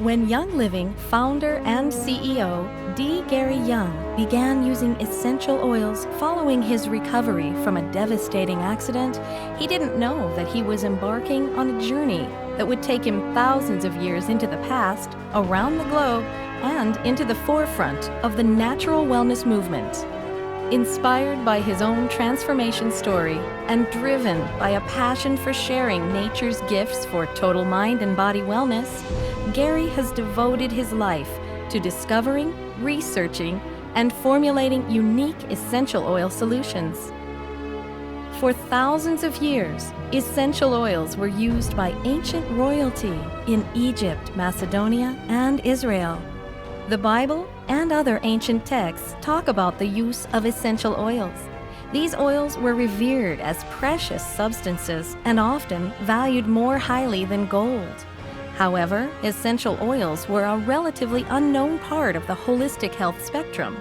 When Young Living founder and CEO D. Gary Young began using essential oils following his recovery from a devastating accident, he didn't know that he was embarking on a journey that would take him thousands of years into the past, around the globe, and into the forefront of the natural wellness movement. Inspired by his own transformation story and driven by a passion for sharing nature's gifts for total mind and body wellness, Gary has devoted his life to discovering, researching, and formulating unique essential oil solutions. For thousands of years, essential oils were used by ancient royalty in Egypt, Macedonia, and Israel. The Bible and other ancient texts talk about the use of essential oils. These oils were revered as precious substances and often valued more highly than gold. However, essential oils were a relatively unknown part of the holistic health spectrum.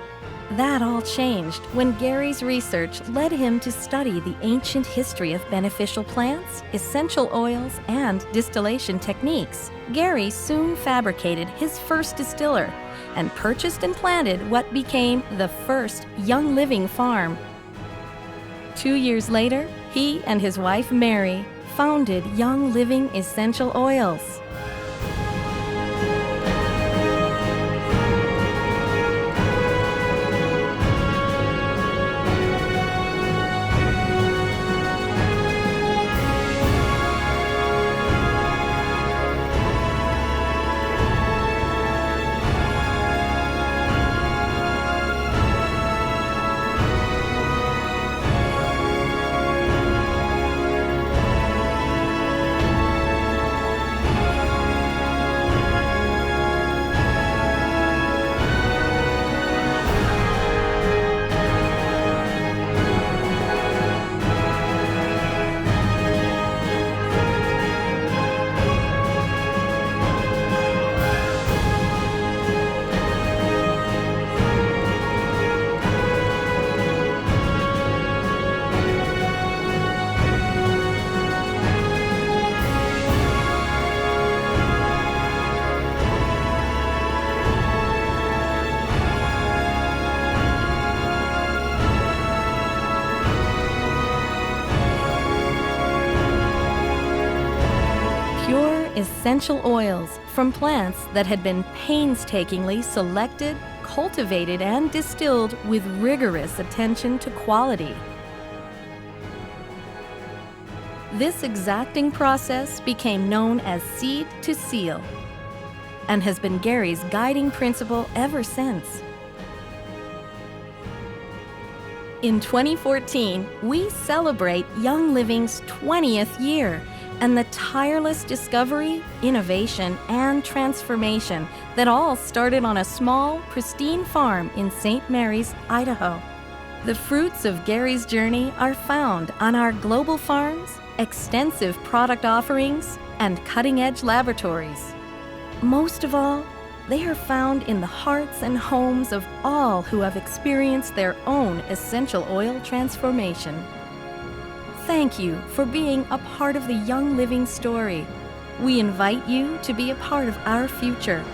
That all changed when Gary's research led him to study the ancient history of beneficial plants, essential oils, and distillation techniques. Gary soon fabricated his first distiller and purchased and planted what became the first Young Living farm. 2 years later, he and his wife Mary founded Young Living Essential Oils. Essential oils from plants that had been painstakingly selected, cultivated, and distilled with rigorous attention to quality. This exacting process became known as seed to seal and has been Gary's guiding principle ever since. In 2014, we celebrate Young Living's 20th year and the tireless discovery, innovation, and transformation that all started on a small, pristine farm in St. Mary's, Idaho. The fruits of Gary's journey are found on our global farms, extensive product offerings, and cutting-edge laboratories. Most of all, they are found in the hearts and homes of all who have experienced their own essential oil transformation. Thank you for being a part of the Young Living story. We invite you to be a part of our future.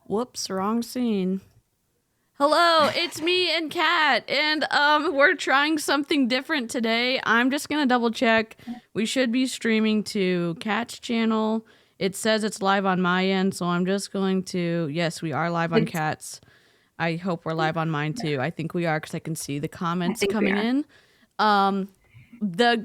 Whoops, wrong scene. Hello, it's me and Kat, and we're trying something different today. I'm just gonna double check. We should be streaming to Kat's channel. It says it's live on my end, so I'm just going to. Yes, we are live on Kat's. I hope we're live on mine too. I think we are because I can see the comments coming in. The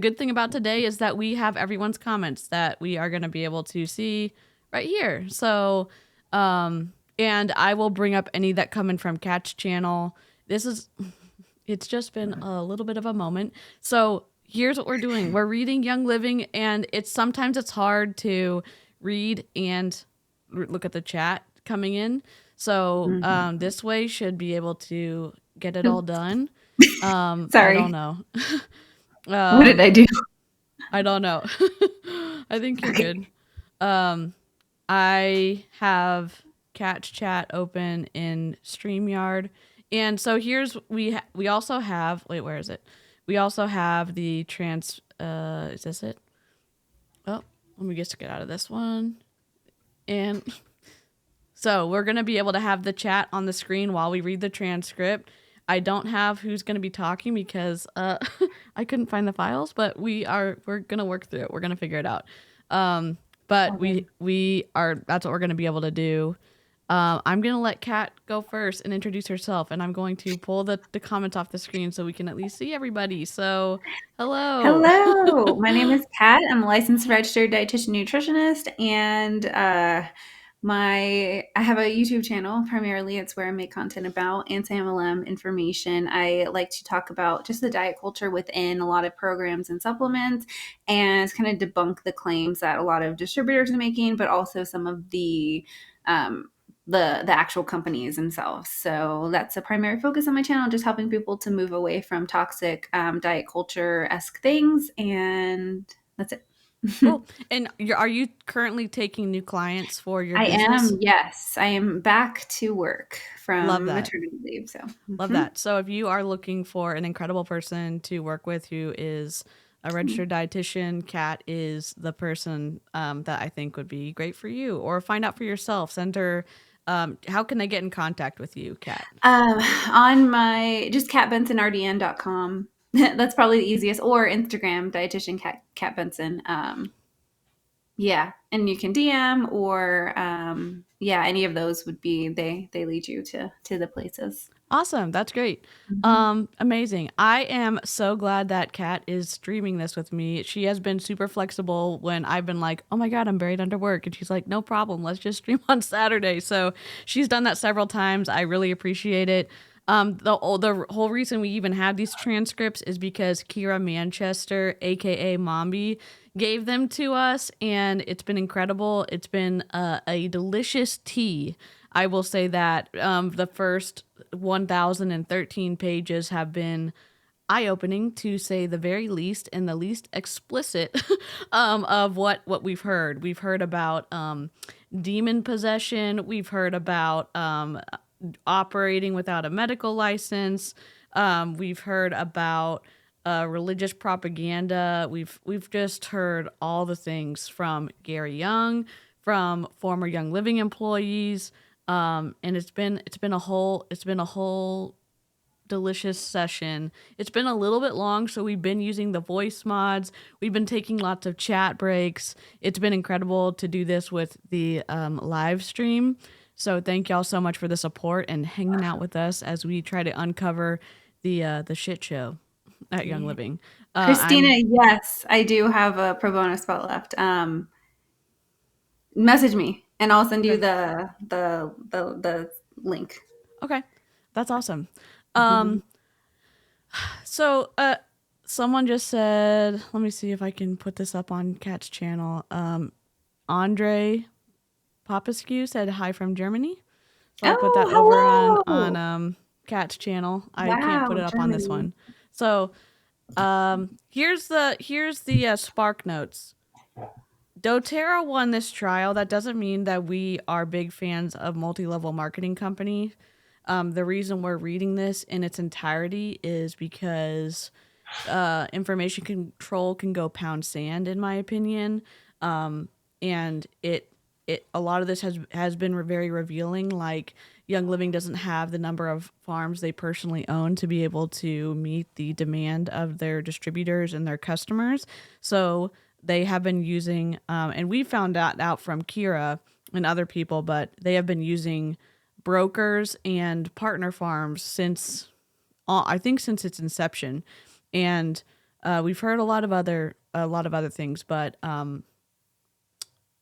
good thing about today is that we have everyone's comments that we are gonna be able to see right here. So. And I will bring up any that come in from Kat's channel. It's just been a little bit of a moment. So here's what we're doing. We're reading Young Living, and sometimes it's hard to read and look at the chat coming in. So this way should be able to get it all done. I don't Sorry. know. What did I do? I don't know. I think you're good. I have Catch Chat open in StreamYard. And so we also have, wait, where is it? We also have the is this it? Oh, let me just get out of this one. And so we're going to be able to have the chat on the screen while we read the transcript. I don't have who's going to be talking because I couldn't find the files, but we're going to work through it. We're going to figure it out. But Okay. that's what we're going to be able to do. I'm going to let Kat go first and introduce herself, and I'm going to pull the comments off the screen so we can at least see everybody. So, hello. Hello, my name is Kat. I'm a licensed registered dietitian nutritionist, and I have a YouTube channel. Primarily, it's where I make content about anti-MLM information. I like to talk about just the diet culture within a lot of programs and supplements, and kind of debunk the claims that a lot of distributors are making, but also some of um, the actual companies themselves. So that's the primary focus on my channel, just helping people to move away from toxic diet culture-esque things, and that's it. Cool. And are you currently taking new clients for your I business? am, yes. I am back to work Love from that. maternity leave. So, Love that. So if you are looking for an incredible person to work with who is a registered dietitian, Kat is the person that I think would be great for you. Or find out for yourself. Send her. How can they get in contact with you, Kat? on my just catbensonrdn.com. That's probably the easiest. Or Instagram, dietitian Cat Benson. Yeah, and you can DM or yeah, any of those would be they lead you to the places. Awesome. That's great. Mhm. Amazing. I am so glad that Kat is streaming this with me. She has been super flexible when I've been like, oh my God, I'm buried under work. And she's like, no problem. Let's just stream on Saturday. So she's done that several times. I really appreciate it. The whole reason we even have these transcripts is because Kira Manchester, aka Mombi, gave them to us, and it's been incredible. It's been a delicious tea. I will say that the first 1,013 pages have been eye-opening, to say the very least, and the least explicit of what we've heard. We've heard about demon possession. We've heard about operating without a medical license. We've heard about religious propaganda. We've just heard all the things from Gary Young, from former Young Living employees, and it's been a whole delicious session. It's been a little bit long, so we've been using the voice mods. We've been taking lots of chat breaks. It's been incredible to do this with the live stream. So thank y'all so much for the support and hanging out with us as we try to uncover the shit show at Young Yeah. Living. Christina, I'm yes, I do have a pro bono spot left. Message me and I'll send you okay. the link. Okay, that's awesome. Um, so someone just said, let me see if I can put this up on Kat's channel. Andre Popescu said hi from Germany. So I'll put that over Oh, on hello. Kat's channel. I can't put Wow, it up on this Germany. one. So here's the Spark Notes. DOTERRA won this trial. That doesn't mean that we are big fans of multi-level marketing company. The reason we're reading this in its entirety is because information control can go pound sand, in my opinion. And it a lot of this has been very revealing. Like, Young Living doesn't have the number of farms they personally own to be able to meet the demand of their distributors and their customers. So they have been using, and we found that out from Kira and other people, but they have been using brokers and partner farms since, I think, since its inception. And we've heard a lot of other things, but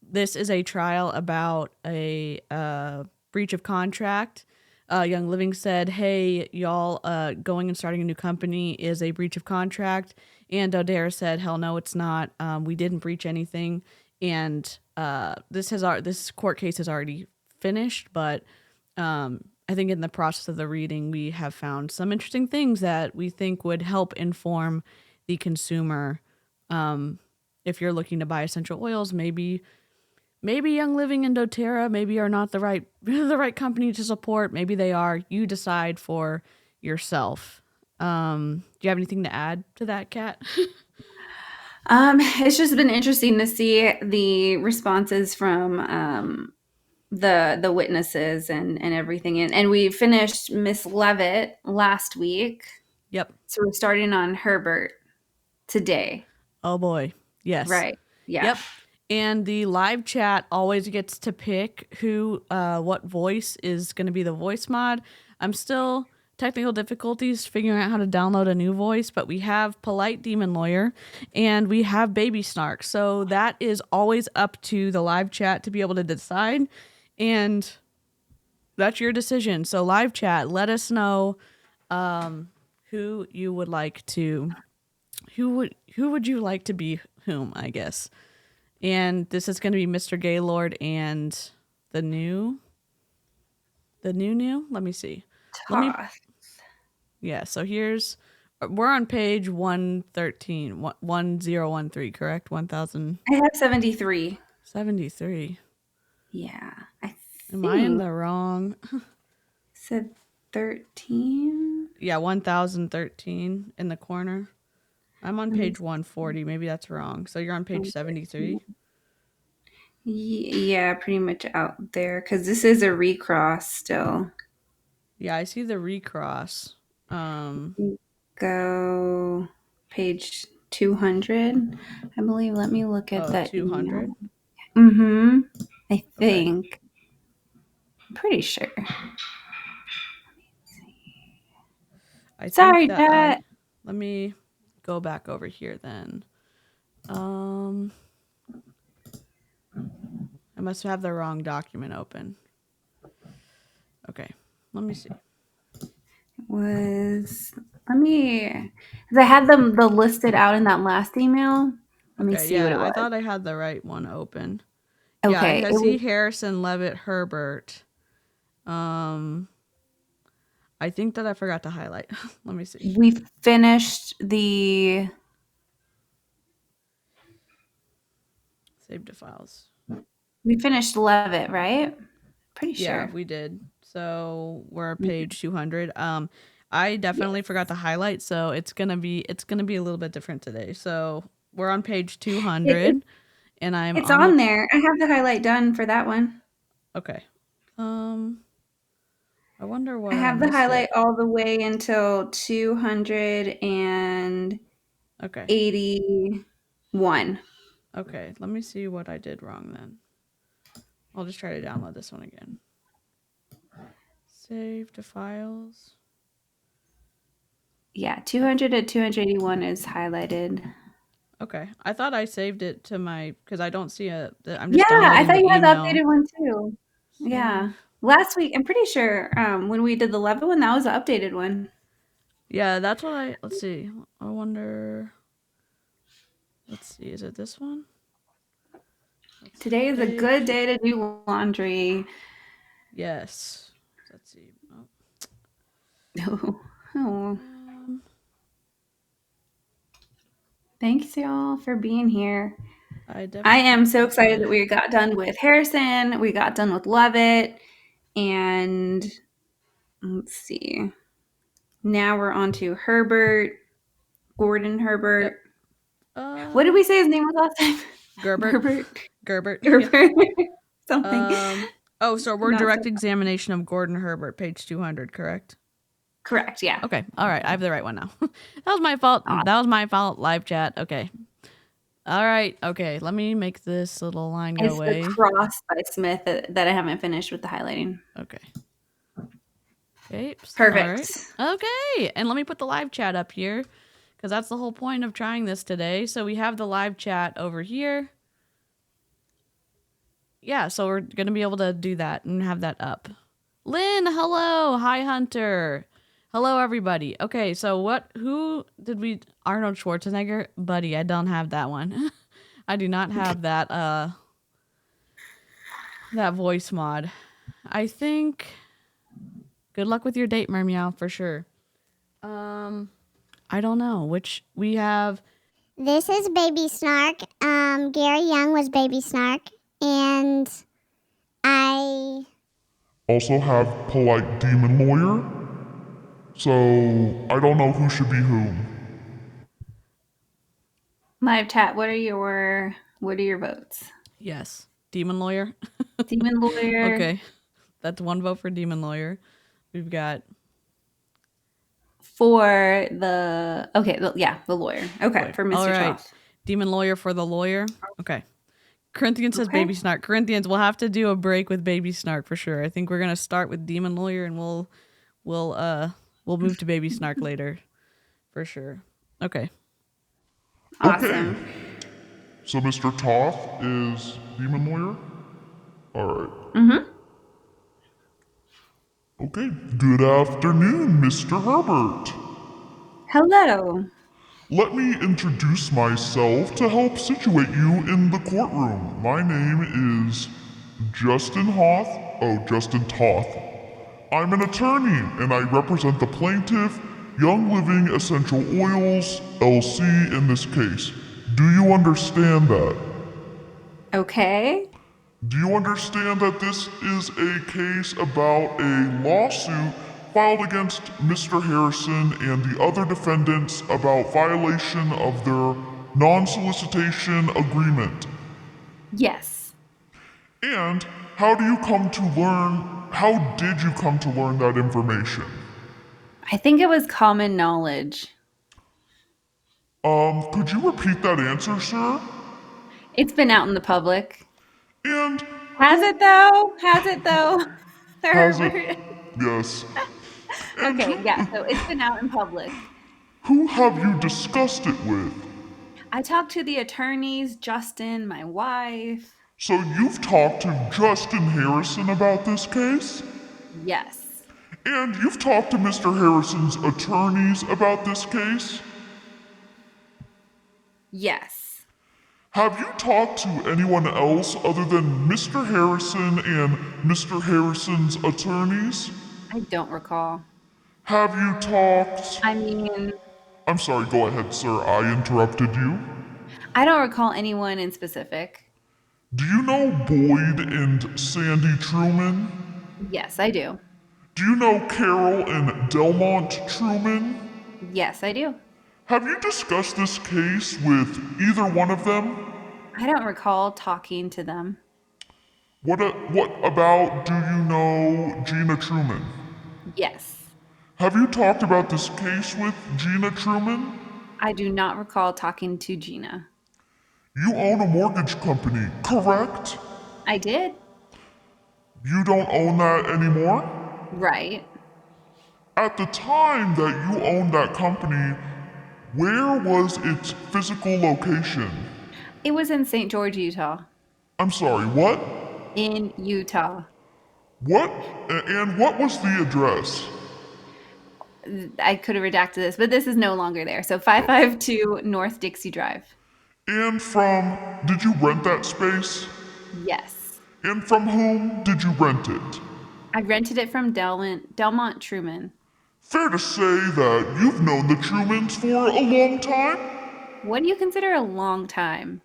this is a trial about a breach of contract. Young Living said, hey, y'all, going and starting a new company is a breach of contract. And DOTERRA said, hell no, it's not. We didn't breach anything. And this court case is already finished, but I think in the process of the reading, we have found some interesting things that we think would help inform the consumer. If you're looking to buy essential oils, maybe Young Living and DOTERRA maybe are not the right company to support. Maybe they are. You decide for yourself. Do you have anything to add to that, Kat? It's just been interesting to see the responses from the witnesses and everything. And we finished Miss Levitt last week. Yep. So we're starting on Herbert today. Oh boy. Yes. Right. Yeah. Yep. And the live chat always gets to pick what voice is going to be the voice mod. I'm still technical difficulties figuring out how to download a new voice, but we have Polite Demon Lawyer and we have Baby Snark. So that is always up to the live chat to be able to decide. And that's your decision. So live chat, let us know who you would like to, who would you like to be whom, I guess. And this is going to be Mr. Gaylord and the new. Let me see. Yeah, so we're on page 113, 1013, correct? 1000. I have 73. 73. Yeah. Am I in the wrong? Said 13. Yeah, 1013 in the corner. I'm on page 140. Maybe that's wrong. So you're on page 73? Yeah, pretty much out there because this is a recross still. Yeah, I see the recross. Go page 200, I believe. Let me look at that. 200? Mm-hmm. I think. Okay. I'm pretty sure. Sorry, Dad. Let me go back over here then. I must have the wrong document open. Okay, let me see. Because I had them listed out in that last email. Let me see what it was. I thought I had the right one open. Okay. Yeah, I see Harrison, Levitt, Herbert. I think that I forgot to highlight. Let me see. We finished the Save to files. We finished Levitt, right? Pretty sure. Yeah, we did. So we're on page 200. I definitely forgot to highlight, so it's gonna be a little bit different today. So we're on page 200, and it's on there. I have the highlight done for that one. Okay. I wonder why I have the highlight all the way until 281. Okay, let me see what I did wrong then. I'll just try to download this one again. Save to files. Yeah, 200 to 281 is highlighted. Okay, I thought I saved it to because I don't see I'm just yeah, I thought you had the updated one too. Save. Yeah, last week I'm pretty sure when we did the Levitt one, that was the updated one. Yeah, that's what let's see. I wonder. Let's see, is it this one? Today is a good day to do laundry. Yes. Let's see. Oh. Thanks, y'all, for being here. I am so excited that we got done with Harrison. We got done with Levitt. And let's see. Now we're on to Herbert. Gordon Herbert. Yep. What did we say his name was last time? Gerbert. Yep. Something. So we're direct examination of Gordon Herbert, page 200, correct? Correct, yeah. Okay, all right. I have the right one now. That was my fault. That was my fault. Live chat. Okay. All right. Okay, let me make this little line go away. It's the cross by Smith that I haven't finished with the highlighting. Okay. Okay. Perfect. Right. Okay, and let me put the live chat up here because that's the whole point of trying this today. So we have the live chat over here. Yeah, so we're going to be able to do that and have that up. Lynn, hello. Hi, Hunter. Hello, everybody. Okay, so who did we, Arnold Schwarzenegger? Buddy, I don't have that one. I do not have that voice mod. I think, good luck with your date, Mermeow, for sure. I don't know, which we have. This is Baby Snark. Gary Young was Baby Snark, and I Also have polite demon lawyer. So I don't know who should be whom. Live chat. What are your votes? Yes, Demon Lawyer. Demon lawyer. Okay, that's one vote for Demon Lawyer. We've got For the the lawyer. Okay, lawyer. for Mr. All right, Toth. Demon Lawyer for the lawyer. Okay. Corinthians says Okay. Baby Snark. Corinthians, we'll have to do a break with Baby Snark for sure. I think we're gonna start with Demon Lawyer and we'll move to Baby Snark later, for sure. Okay. Awesome. Okay. So Mr. Toth is demon lawyer? Alright. Mm-hmm. Okay. Good afternoon, Mr. Herbert. Hello. Let me introduce myself to help situate you in the courtroom. My name is Justin Toth. I'm an attorney and I represent the plaintiff, Young Living Essential Oils, LC, in this case. Do you understand that? Okay. Do you understand that this is a case about a lawsuit filed against Mr. Harrison and the other defendants about violation of their non-solicitation agreement? Yes. And how did you come to learn that information? I think it was common knowledge. Could you repeat that answer, sir? It's been out in the public. And Has it though? has it? Herbert. Yes. And Okay, yeah, so it's been out in public. who have you discussed it with? I talked to the attorneys, Justin, my wife. So you've talked to Justin Harrison about this case? Yes. And you've talked to Mr. Harrison's attorneys about this case? Yes. Have you talked to anyone else other than Mr. Harrison and Mr. Harrison's attorneys? I don't recall. Have you talked... I mean, I'm sorry, go ahead, sir. I interrupted you. I don't recall anyone in specific. Do you know Boyd and Sandy Truman? Yes, I do. Do you know Carol and Delmont Truman? Yes, I do. Have you discussed this case with either one of them? I don't recall talking to them. What about do you know Gina Truman? Yes. Have you talked about this case with Gina Truman? I do not recall talking to Gina. You own a mortgage company, correct? I did? You don't own that anymore? Right. At the time that you owned that company, where was its physical location? It was in St. George, Utah. I'm sorry, what? In Utah. What? And what was the address? I could have redacted this, but this is no longer there. So 552 North Dixie Drive. And did you rent that space? Yes. And from whom did you rent it? I rented it from Delmont Truman. Fair to say that you've known the Trumans for a long time? What do you consider a long time?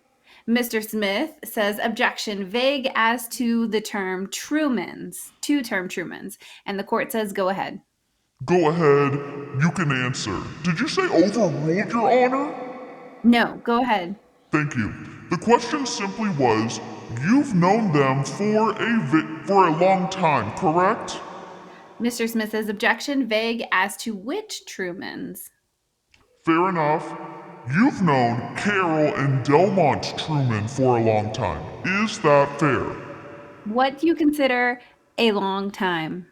Mr. Smith says objection vague as to the term Trumans, two-term Trumans, and the court says go ahead. Go ahead, you can answer. Did you say overruled, Your Honor? No, go ahead. Thank you. The question simply was, you've known them for a long time, correct? Mr. Smith says objection vague as to which Trumans. Fair enough. You've known Carol and Delmont Truman for a long time. Is that fair? What do you consider a long time?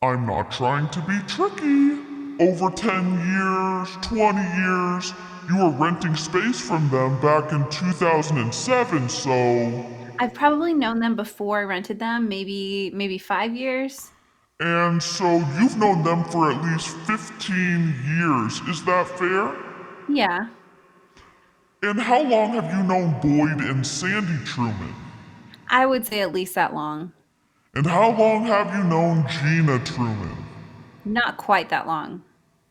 I'm not trying to be tricky. Over 10 years, 20 years, you were renting space from them back in 2007, so... I've probably known them before I rented them, maybe 5 years. And so you've known them for at least 15 years, is that fair? Yeah, And how long have you known Boyd and Sandy Truman? I would say at least that long. And how long have you known Gina Truman? Not quite that long.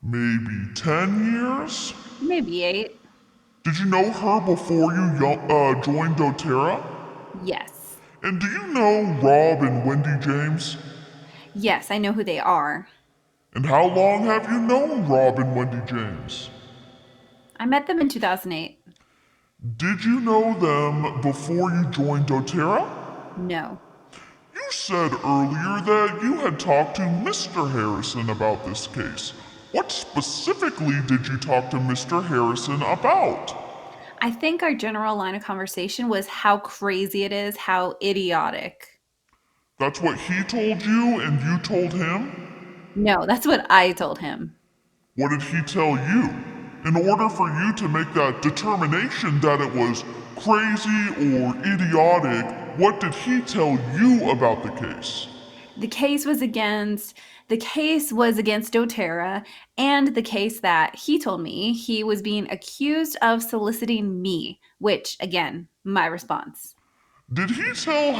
Maybe 10 years? Maybe 8. Did you know her before you joined doTERRA? Yes. And do you know Rob and Wendy James? Yes, I know who they are. And how long have you known Rob and Wendy James? I met them in 2008. Did you know them before you joined doTERRA? No. You said earlier that you had talked to Mr. Harrison about this case. What specifically did you talk to Mr. Harrison about? I think our general line of conversation was how crazy it is, how idiotic. That's what he told you and you told him? No, that's what I told him. What did he tell you? In order for you to make that determination that it was crazy or idiotic, what did he tell you about the case? The case was against doTERRA, and the case that he told me he was being accused of soliciting me, which again, my response. Did he tell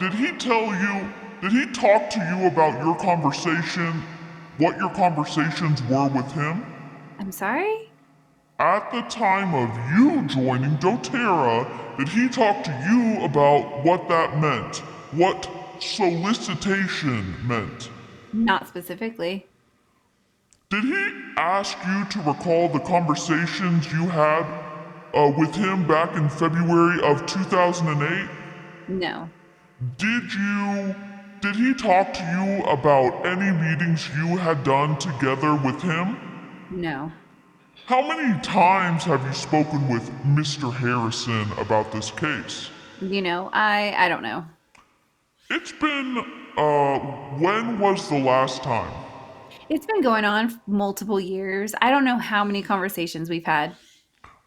did he tell you, did he talk to you about your conversation, what your conversations were with him? I'm sorry? At the time of you joining doTERRA, did he talk to you about what that meant? What solicitation meant? Not specifically. Did he ask you to recall the conversations you had with him back in February of 2008? No. Did he talk to you about any meetings you had done together with him? No. How many times have you spoken with Mr. Harrison about this case? I don't know. It's been, when was the last time? It's been going on multiple years. I don't know how many conversations we've had.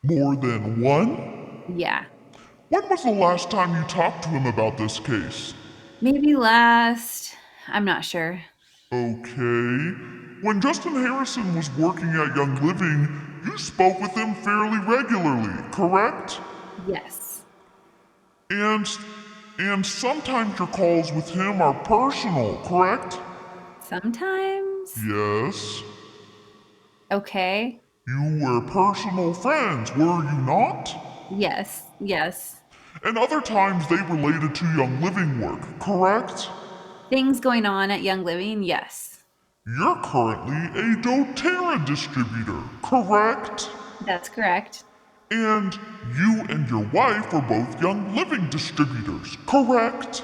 More than one? Yeah. When was the last time you talked to him about this case? Maybe last. I'm not sure. Okay. When Justin Harrison was working at Young Living, you spoke with him fairly regularly, correct? Yes. And sometimes your calls with him are personal, correct? Sometimes. Yes. Okay. You were personal friends, were you not? Yes. Yes. And other times they related to Young Living work, correct? Things going on at Young Living, yes. You're currently a doTERRA distributor, correct? That's correct. And you and your wife are both Young Living distributors, correct?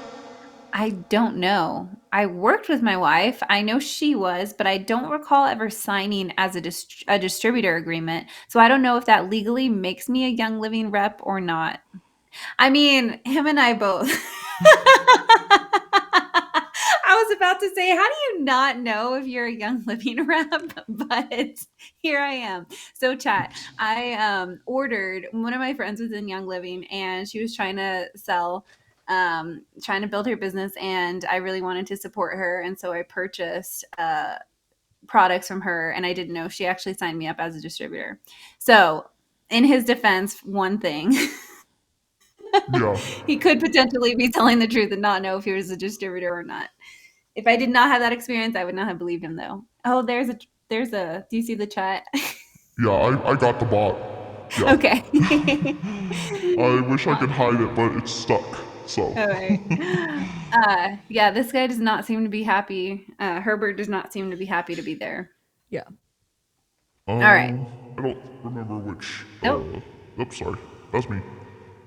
I don't know. I worked with my wife. I know she was, but I don't recall ever signing as a distributor agreement. So I don't know if that legally makes me a Young Living rep or not. I mean, him and I both. I was about to say, how do you not know if you're a Young Living rep? But here I am. So chat, I ordered, one of my friends was in Young Living and she was trying to sell, trying to build her business, and I really wanted to support her. And so I purchased products from her, and I didn't know she actually signed me up as a distributor. So in his defense, one thing. Yeah. He could potentially be telling the truth and not know if he was a distributor or not. If I did not have that experience, I would not have believed him, though. Oh, there's a. Do you see the chat? Yeah, I got the bot. Yeah. Okay. I wish I could hide it, but it's stuck. So. All right. Yeah, this guy does not seem to be happy. Herbert does not seem to be happy to be there. Yeah. All right. I don't remember which. Nope. Oops, sorry. That's me.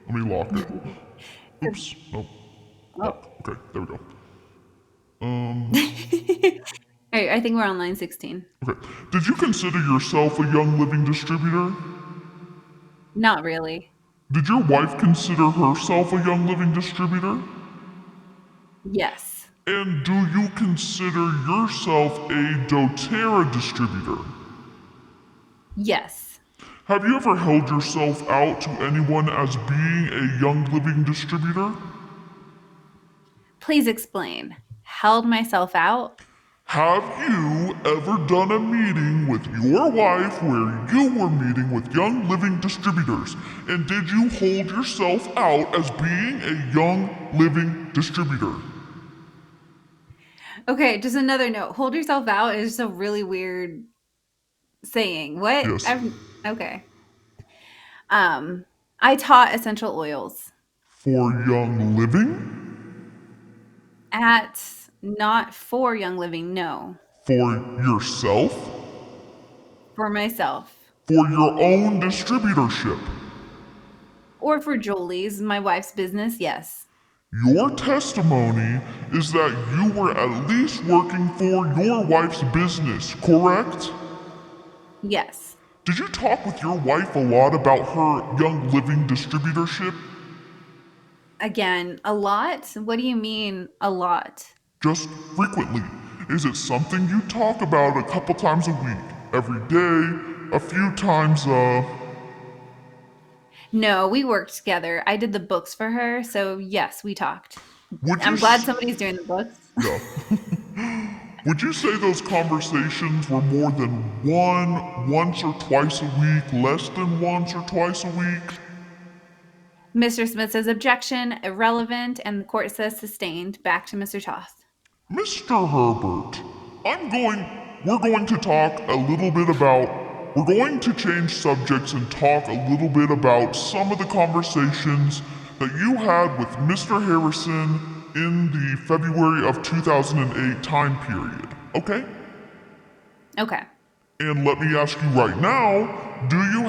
Let me lock it. Oops. Nope. Oh. Okay, there we go. All right, I think we're on line 16. Okay. Did you consider yourself a Young Living distributor? Not really. Did your wife consider herself a Young Living distributor? Yes. And do you consider yourself a doTERRA distributor? Yes. Have you ever held yourself out to anyone as being a Young Living distributor? Please explain. held myself out. Have you ever done a meeting with your wife where you were meeting with Young Living distributors? And did you hold yourself out as being a Young Living distributor? Okay, just another note. Hold yourself out is a really weird saying. What? Yes. Okay. I taught essential oils For Young Living? not for Young Living, no. For yourself? For myself. For your own distributorship? Or for Jolie's, my wife's business, yes. Your testimony is that you were at least working for your wife's business, correct? Yes. Did you talk with your wife a lot about her Young Living distributorship? Again, a lot? What do you mean, a lot? Just frequently. Is it something you talk about a couple times a week? Every day? A few times, No, we worked together. I did the books for her, so yes, we talked. Would you I'm glad s- somebody's doing the books. Yeah. Would you say those conversations were more than once or twice a week, less than once or twice a week? Mr. Smith says objection, irrelevant, and the court says sustained. Back to Mr. Toth. Mr. Herbert, we're going to talk a little bit about, we're going to change subjects and talk a little bit about some of the conversations that you had with Mr. Harrison in the February of 2008 time period, okay? Okay. And let me ask you right now, do you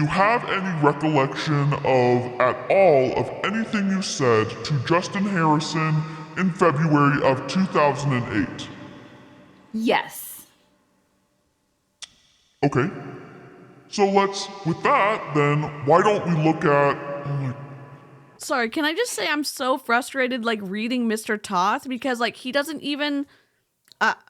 have any recollection at all of anything you said to Justin Harrison in February of 2008? Yes. Okay. So with that, then, why don't we look at, Sorry, can I just say I'm so frustrated like reading Mr. Toth because like he doesn't even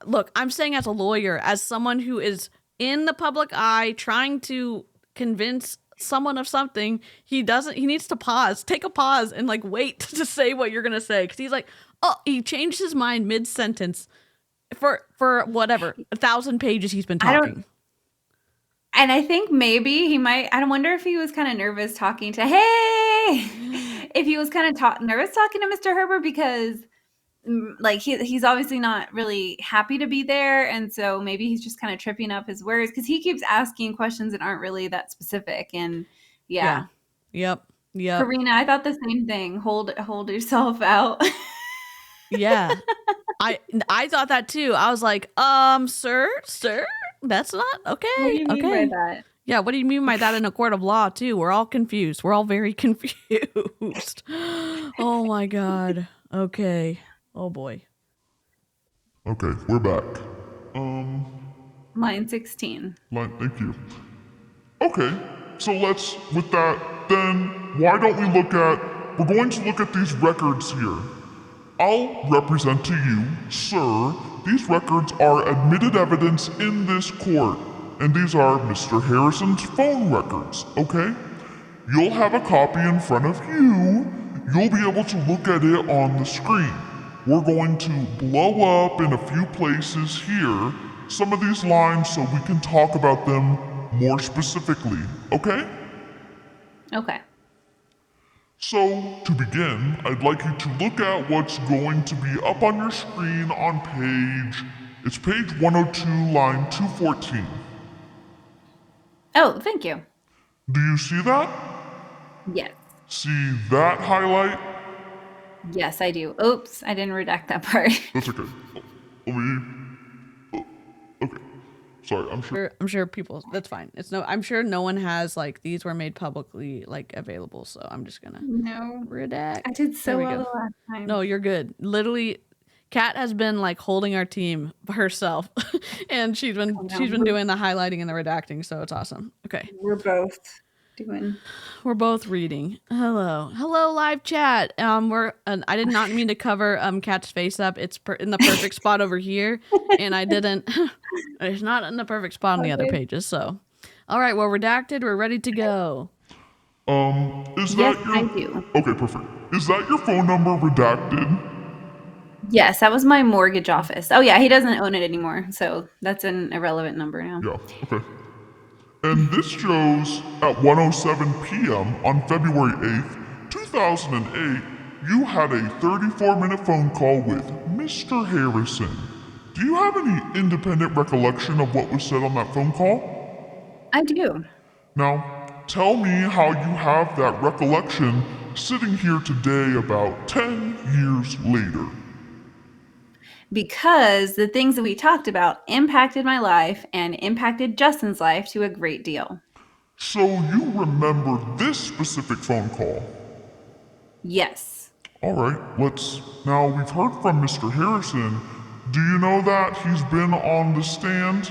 look, I'm saying as a lawyer, as someone who is in the public eye trying to convince someone of something, he needs to take a pause and like wait to say what you're going to say cuz he's like, "Oh, he changed his mind mid-sentence for whatever, 1,000 pages he's been talking." And I think maybe he might, I wonder if he was kind of nervous talking to, if he was kind of nervous talking to Mr. Herbert because like he's obviously not really happy to be there. And so maybe he's just kind of tripping up his words because he keeps asking questions that aren't really that specific. And yeah. Yep. Karina, I thought the same thing. Hold yourself out. Yeah. I thought that too. I was like, sir, that's not okay. What do you mean by that? Yeah, what do you mean by that in a court of law too? We're all confused. We're all very confused. Oh my God. Okay. Oh boy. okay, we're back. Line 16. Thank you. Okay, so with that, then, why don't we're going to look at these records here. I'll represent to you, sir, these records are admitted evidence in this court, and these are Mr. Harrison's phone records, okay? You'll have a copy in front of you. You'll be able to look at it on the screen. We're going to blow up in a few places here some of these lines so we can talk about them more specifically, okay? Okay. So, to begin, I'd like you to look at what's going to be up on your screen on it's page 102, line 214. Oh, thank you. Do you see that? Yes. See that highlight? Yes, I do. Oops, I didn't redact that part. That's okay. Okay. Sorry, I'm sure people, that's fine. I'm sure no one has like these were made publicly like available, so I'm just gonna No. redact. I did so There we well go. the last time. No, you're good. Literally, Kat has been like holding our team herself, and she's been doing the highlighting and the redacting, so it's awesome. Okay, We're both doing. we're both reading. Hello, live chat. I did not mean to cover Kat's face up. It's in the perfect spot over here, and I didn't. It's not in the perfect spot on the other pages. So, all right, we're redacted. We're ready to go. Is that Yes, I do. Okay, perfect. Is that your phone number redacted? Yes, that was my mortgage office. Oh yeah, he doesn't own it anymore, so that's an irrelevant number now. Yeah, okay. And this shows at 1:07 p.m. on February 8th, 2008, you had a 34-minute phone call with Mr. Harrison. Do you have any independent recollection of what was said on that phone call? I do. Now, tell me how you have that recollection sitting here today about 10 years later. Because the things that we talked about impacted my life and impacted Justin's life to a great deal. So you remember this specific phone call? Yes. All right, now we've heard from Mr. Harrison. Do you know that he's been on the stand?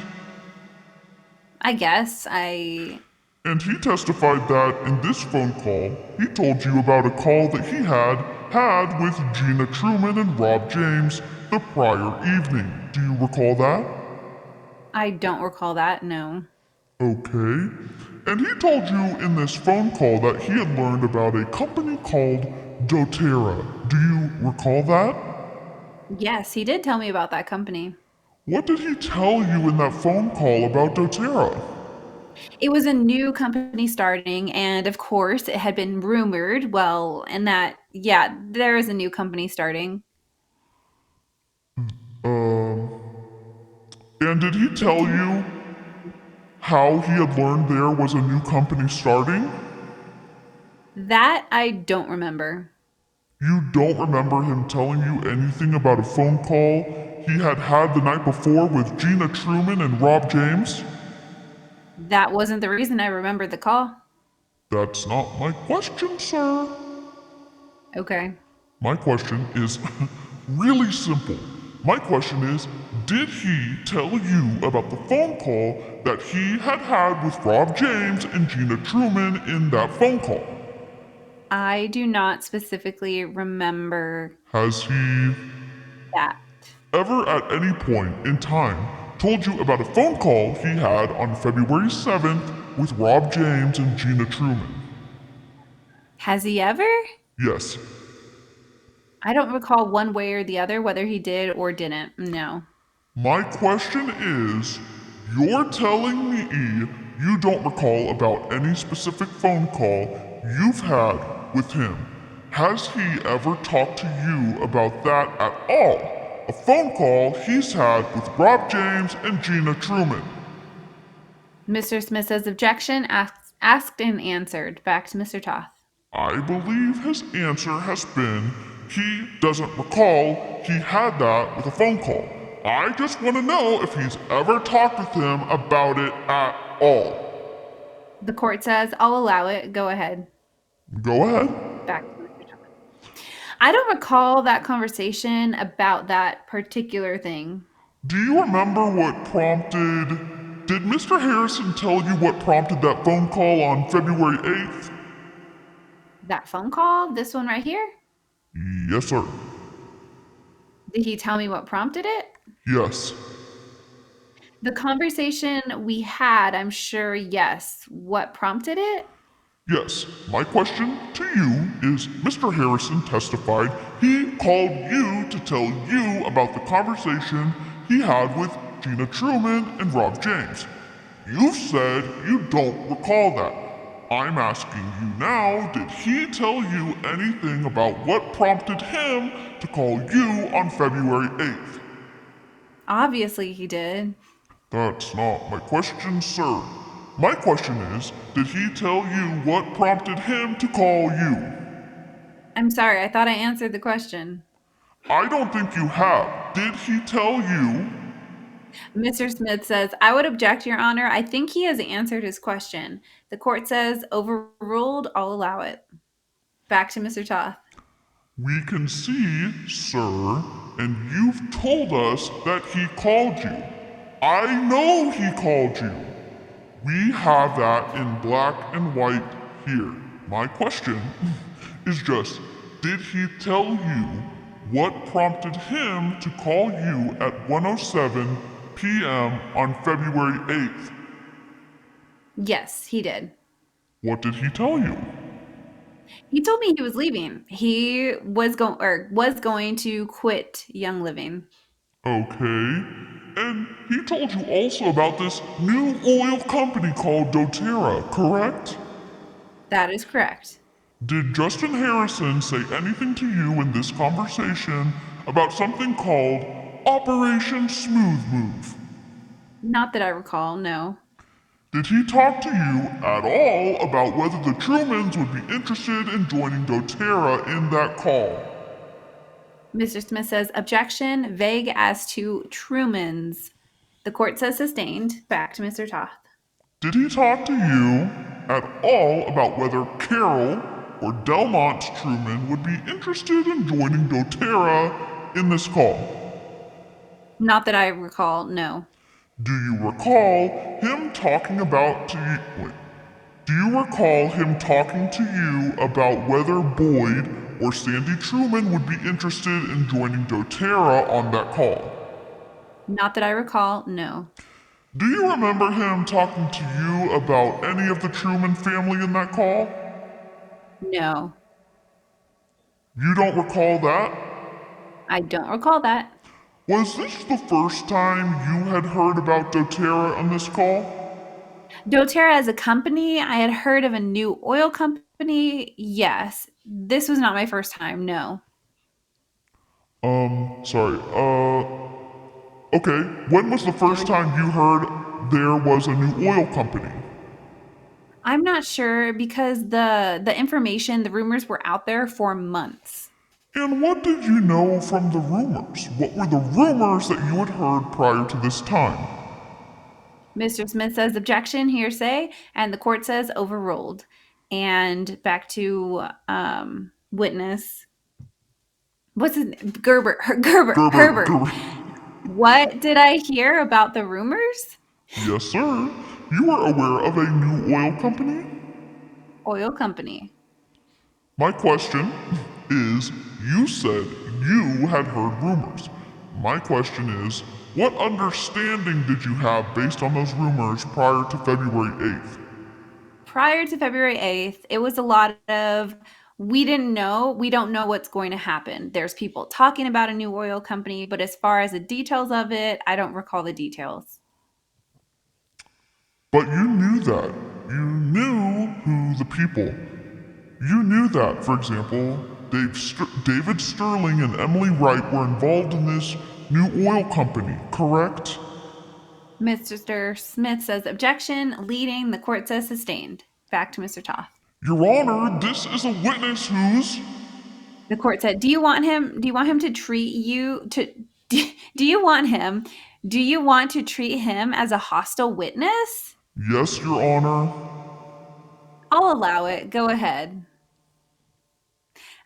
I guess. And he testified that in this phone call, he told you about a call that he had with Gina Truman and Rob James the prior evening. Do you recall that? I don't recall that, no. Okay. And he told you in this phone call that he had learned about a company called DOTERRA. Do you recall that? Yes, he did tell me about that company. What did he tell you in that phone call about DOTERRA? It was a new company starting, and of course, it had been rumored, and that, yeah, there is a new company starting. And did he tell you how he had learned there was a new company starting? That I don't remember. You don't remember him telling you anything about a phone call he had the night before with Gina Truman and Rob James? That wasn't the reason I remembered the call. That's not my question, sir. Okay. My question is really simple. My question is, did he tell you about the phone call that he had with Rob James and Gina Truman in that phone call? I do not specifically remember Has he that. ever at any point in time told you about a phone call he had on February 7th with Rob James and Gina Truman? Has he ever? Yes. I don't recall one way or the other whether he did or didn't. No. My question is, you're telling me you don't recall about any specific phone call you've had with him. Has he ever talked to you about that at all? A phone call he's had with Rob James and Gina Truman. Mr. Smith says objection, asked and answered. Back to Mr. Toth. I believe his answer has been he doesn't recall he had that with a phone call. I just want to know if he's ever talked with him about it at all. The court says, I'll allow it. Go ahead. Go ahead. Back to Mr. Toth. I don't recall that conversation about that particular thing. Do you remember what prompted... Did Mr. Harrison tell you what prompted that phone call on February 8th? That phone call? This one right here? Yes, sir. Did he tell me what prompted it? Yes. The conversation we had, I'm sure, yes. What prompted it? Yes. My question to you is, Mr. Harrison testified he called you to tell you about the conversation he had with Gina Truman and Rob James. You've said you don't recall that. I'm asking you now, did he tell you anything about what prompted him to call you on February 8th? Obviously he did. That's not my question, sir. My question is, did he tell you what prompted him to call you? I'm sorry, I thought I answered the question. I don't think you have. Did he tell you? Mr. Smith says, I would object, Your Honor. I think he has answered his question. The court says, overruled, I'll allow it. Back to Mr. Toth. We can see, sir, and you've told us that he called you. I know he called you. We have that in black and white here. My question is just, did he tell you what prompted him to call you at 1:07 p.m. on February 8th? Yes, he did. What did he tell you? He told me he was leaving. He was going to quit Young Living. Okay. And he told you also about this new oil company called DOTERRA, correct? That is correct. Did Justin Harrison say anything to you in this conversation about something called Operation Smooth Move? Not that I recall, no. Did he talk to you at all about whether the Trumans would be interested in joining doTERRA in that call? Mr. Smith says, objection, vague as to Trumans. The court says sustained. Back to Mr. Toth. Did he talk to you at all about whether Carol or Delmont Truman would be interested in joining doTERRA in this call? Not that I recall, no. Do you recall him talking about to you? Wait. Do you recall him talking to you about whether Boyd or Sandy Truman would be interested in joining doTERRA on that call? Not that I recall, no. Do you remember him talking to you about any of the Truman family in that call? No. You don't recall that? I don't recall that. Was this the first time you had heard about doTERRA on this call? doTERRA as a company, I had heard of a new oil company. Yes. This was not my first time, no. Sorry. Okay. When was the first time you heard there was a new oil company? I'm not sure because the information, the rumors were out there for months. And what did you know from the rumors? What were the rumors that you had heard prior to this time? Mr. Smith says objection, hearsay, and the court says overruled. And back to witness. What's his name? Herbert. What did I hear about the rumors? Yes, sir. You were aware of a new oil company? Oil company. My question is, you said you had heard rumors. My question is, what understanding did you have based on those rumors prior to February 8th? Prior to February 8th, it was a lot of, we don't know what's going to happen. There's people talking about a new oil company, but as far as the details of it, I don't recall the details. But you knew that. You knew who the people. You knew that, for example, David Sterling and Emily Wright were involved in this new oil company, correct? Mr. Smith says objection, leading. The court says sustained. Back to Mr. Toth. Your Honor, this is a witness who's... The court said, do you want him to treat you to... Do you want to treat him as a hostile witness? Yes, Your Honor. I'll allow it. Go ahead.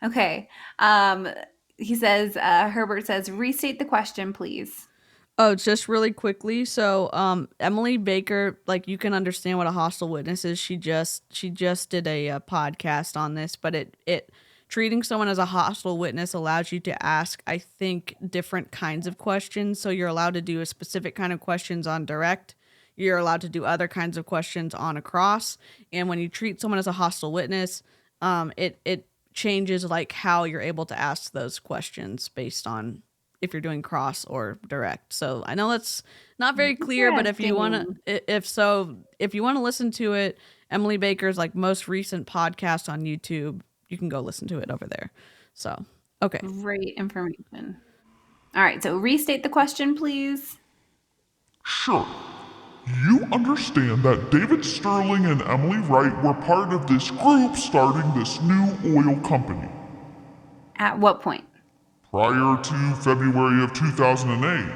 Okay. He says, Herbert says, restate the question, please. Oh, just really quickly. So, Emily Baker, like, you can understand what a hostile witness is. She just did a podcast on this, but it treating someone as a hostile witness allows you to ask, I think, different kinds of questions. So you're allowed to do a specific kind of questions on direct. You're allowed to do other kinds of questions on a cross. And when you treat someone as a hostile witness, it changes like how you're able to ask those questions based on if you're doing cross or direct. So I know that's not very clear, but if you want to listen to it, Emily Baker's like most recent podcast on YouTube, you can go listen to it over there. So, okay. Great information. All right. So restate the question, please. Sure. You understand that David Sterling and Emily Wright were part of this group starting this new oil company. At what point? Prior to February of 2008.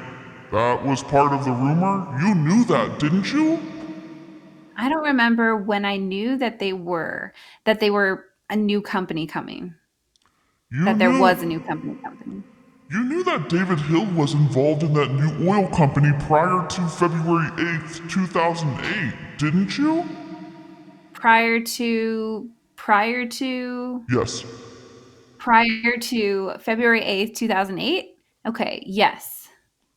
That was part of the rumor? You knew that, didn't you? I don't remember when I knew that they were a new company coming. There was a new company coming. You knew that David Hill was involved in that new oil company prior to February 8th, 2008, didn't you? Prior to... Yes. Prior to February 8th, 2008? Okay, yes.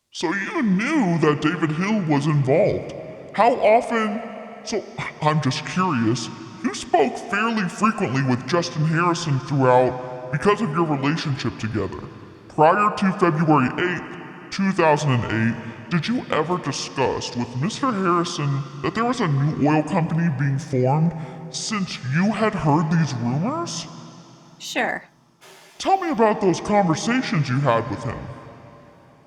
So you knew that David Hill was involved. How often... So, I'm just curious, you spoke fairly frequently with Justin Harrison throughout because of your relationship together. Prior to February 8th, 2008, did you ever discuss with Mr. Harrison that there was a new oil company being formed since you had heard these rumors? Sure. Tell me about those conversations you had with him.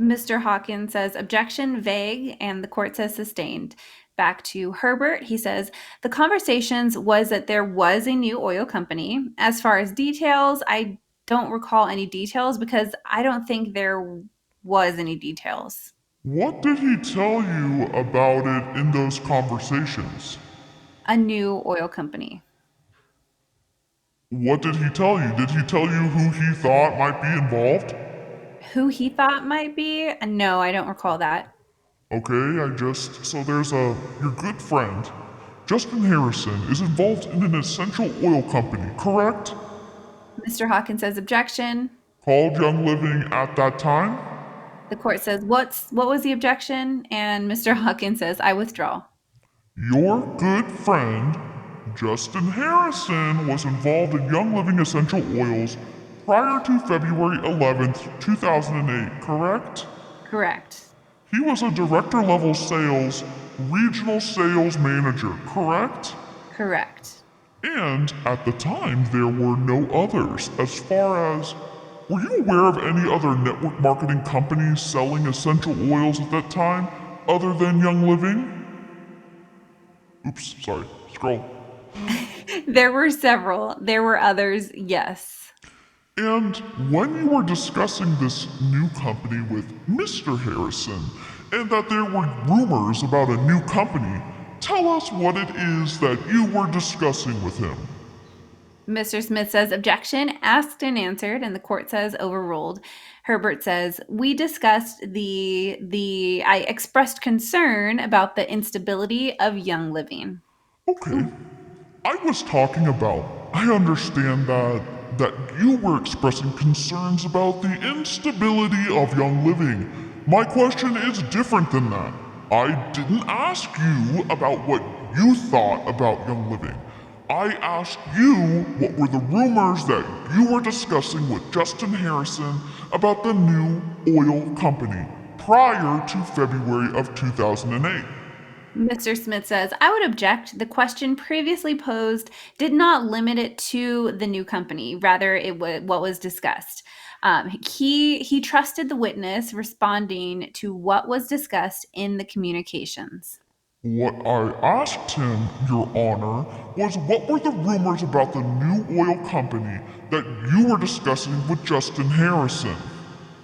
Mr. Hawkins says objection vague, and the court says sustained. Back to Herbert, he says the conversations was that there was a new oil company. As far as details, I don't recall any details because I don't think there was any details. What did he tell you about it in those conversations? A new oil company. What did he tell you? Did he tell you who he thought might be involved? Who he thought might be? No, I don't recall that. Okay, so there's your good friend, Justin Harrison, is involved in an essential oil company, correct? Mr. Hawkins says objection. Called Young Living at that time? The court says what was the objection? And Mr. Hawkins says I withdraw. Your good friend, Justin Harrison, was involved in Young Living Essential Oils prior to February 11th, 2008, correct? Correct. He was a director-level sales, regional sales manager, correct? Correct. And at the time, there were no others. As far as, were you aware of any other network marketing companies selling essential oils at that time, other than Young Living? Oops, sorry, scroll. There were several. There were others, yes. And when you were discussing this new company with Mr. Harrison, and that there were rumors about a new company, tell us what it is that you were discussing with him. Mr. Smith says objection, asked and answered, and the court says overruled. Herbert says, we discussed I expressed concern about the instability of Young Living. Okay. I was talking about, I understand that you were expressing concerns about the instability of Young Living. My question is different than that. I didn't ask you about what you thought about Young Living. I asked you what were the rumors that you were discussing with Justin Harrison about the new oil company prior to February of 2008. Mr. Smith says, I would object. The question previously posed did not limit it to the new company. Rather, it was what was discussed. He trusted the witness responding to what was discussed in the communications. What I asked him, Your Honor, was what were the rumors about the new oil company that you were discussing with Justin Harrison?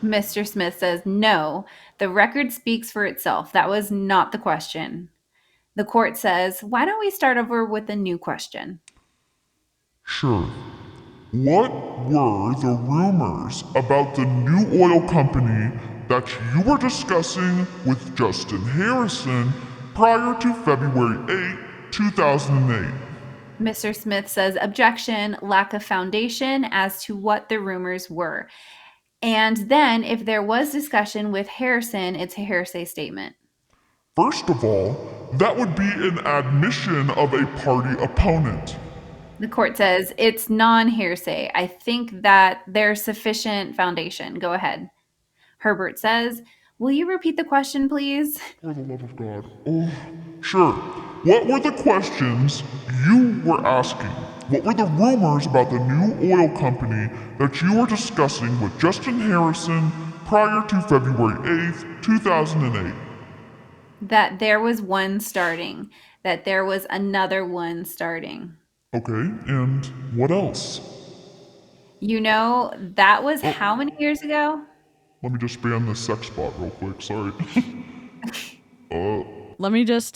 Mr. Smith says, no, the record speaks for itself. That was not the question. The court says, why don't we start over with a new question? Sure. What were the rumors about the new oil company that you were discussing with Justin Harrison prior to February 8, 2008? Mr. Smith says, objection, lack of foundation as to what the rumors were. And then, if there was discussion with Harrison, it's a hearsay statement. First of all, that would be an admission of a party opponent. The court says it's non-hearsay. I think that there's sufficient foundation. Go ahead. Herbert says, will you repeat the question, please? For the love of God. Oh, sure. What were the questions you were asking? What were the rumors about the new oil company that you were discussing with Justin Harrison prior to February 8th, 2008? That there was one starting. That there was another one starting. Okay, and what else? Oh. That was how many years ago? Let me just ban this sex bot real quick, sorry. Let me just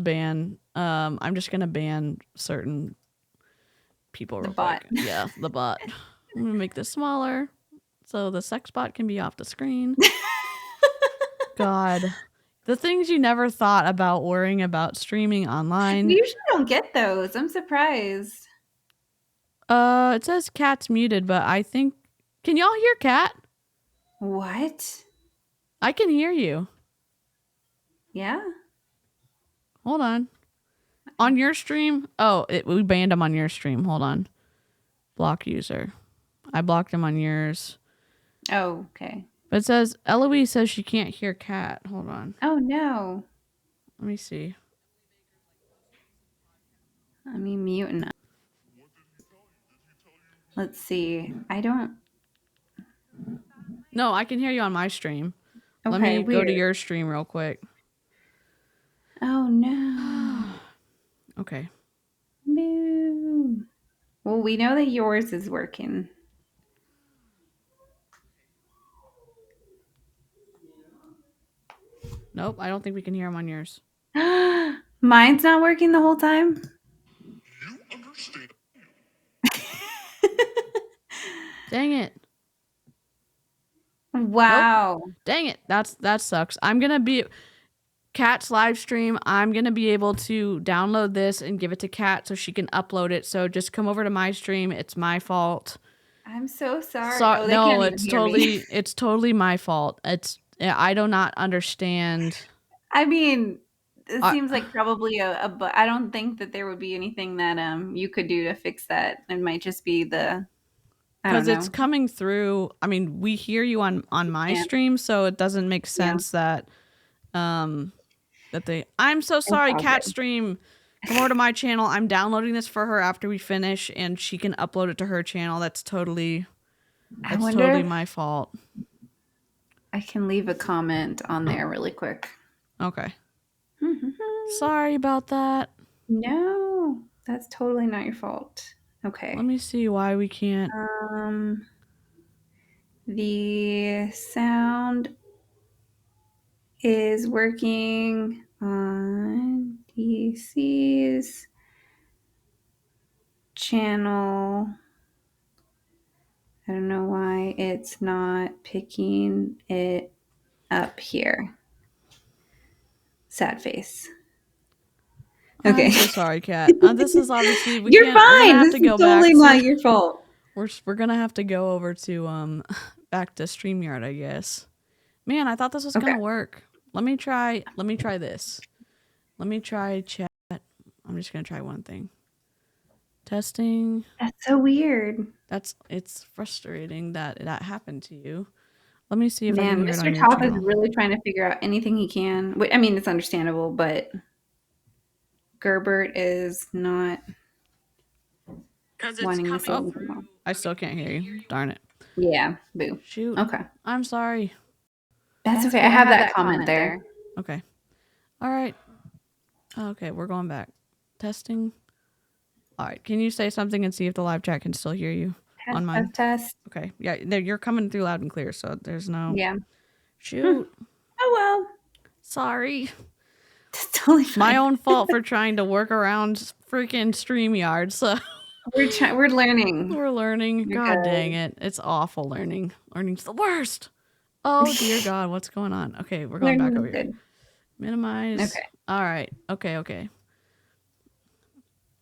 ban. I'm just gonna ban certain people real bot. quick. Yeah, the bot. I'm gonna make this smaller so the sex bot can be off the screen. God. The things you never thought about worrying about streaming online. We usually don't get those. I'm surprised. It says Cat's muted, but I think... Can y'all hear Cat? What? I can hear you. Yeah. Hold on. On your stream? Oh, we banned him on your stream. Hold on. Block user. I blocked him on yours. Oh, okay. But it says, Eloise says she can't hear Cat. Hold on. Oh, no. Let me see. Let me mute and let's see. I don't. No, I can hear you on my stream. Okay, Let me go to weird. your stream real quick. Oh, no. Okay. Boo. Well, we know that yours is working. Nope, I don't think we can hear him on yours. Mine's not working the whole time? You understand? Dang it. Wow. Dang it. That sucks. I'm going to be Kat's live stream. I'm going to be able to download this and give it to Kat so she can upload it. So just come over to my stream. It's my fault. I'm so sorry. So, they no, can't even it's hear me. it's totally my fault. I do not understand. I mean, it seems like probably but I don't think that there would be anything that you could do to fix that. It might just be the I don't Because know. it's coming through. I mean, we hear you on my Yeah. stream, so it doesn't make sense that I'm so sorry, all Cat good. stream. Come over to my channel. I'm downloading this for her after we finish, and she can upload it to her channel. That's totally wonder if my fault. I can leave a comment on there really quick. Okay. Sorry about that. No, that's totally not your fault. Okay. Let me see why we can't. The sound is working on DC's channel. I don't know why it's not picking it up here. Sad face. Okay. I'm so sorry, Kat. This is obviously You're we're fine. gonna have This to is go totally back not to, your fault. we're gonna have to go over to back to StreamYard, I guess. Man, I thought this was gonna work. Let me try this. Let me try chat. I'm just gonna try one thing. Testing. That's so weird. It's frustrating that happened to you. Let me see if I Man, can hear it on Mr. your Top is channel. really trying to figure out anything he can. I mean, it's understandable, but Gerbert is not wanting to say anything more. I still can't hear you. Darn it. Yeah, boo. Shoot. Okay. I'm sorry. That's okay. I have that comment there. Okay. All right. Okay, we're going back. Testing. All right. Can you say something and see if the live chat can still hear you on mine? Test. Okay. Yeah, you're coming through loud and clear, so there's no. Yeah. Shoot. Oh well. Sorry. It's totally fine. My own fault for trying to work around freaking StreamYard. So We're learning. we're learning. God dang it. It's awful learning. Learning's the worst. Oh dear God, what's going on? Okay, we're going back over here. Good. Minimize. Okay. All right. Okay.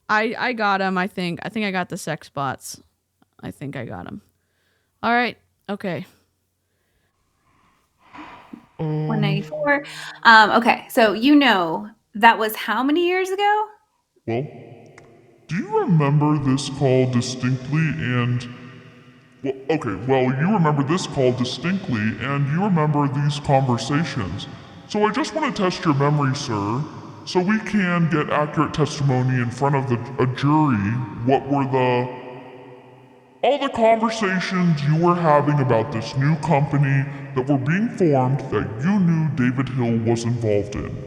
I got him, I think. I think I got the sex bots. I think I got him. All right. Okay. 194. Okay, so that was how many years ago? Well, do you remember this call distinctly and... Well, you remember this call distinctly and you remember these conversations. So I just want to test your memory, sir, so we can get accurate testimony in front of a jury. What were all the conversations you were having about this new company that were being formed that you knew David Hill was involved in?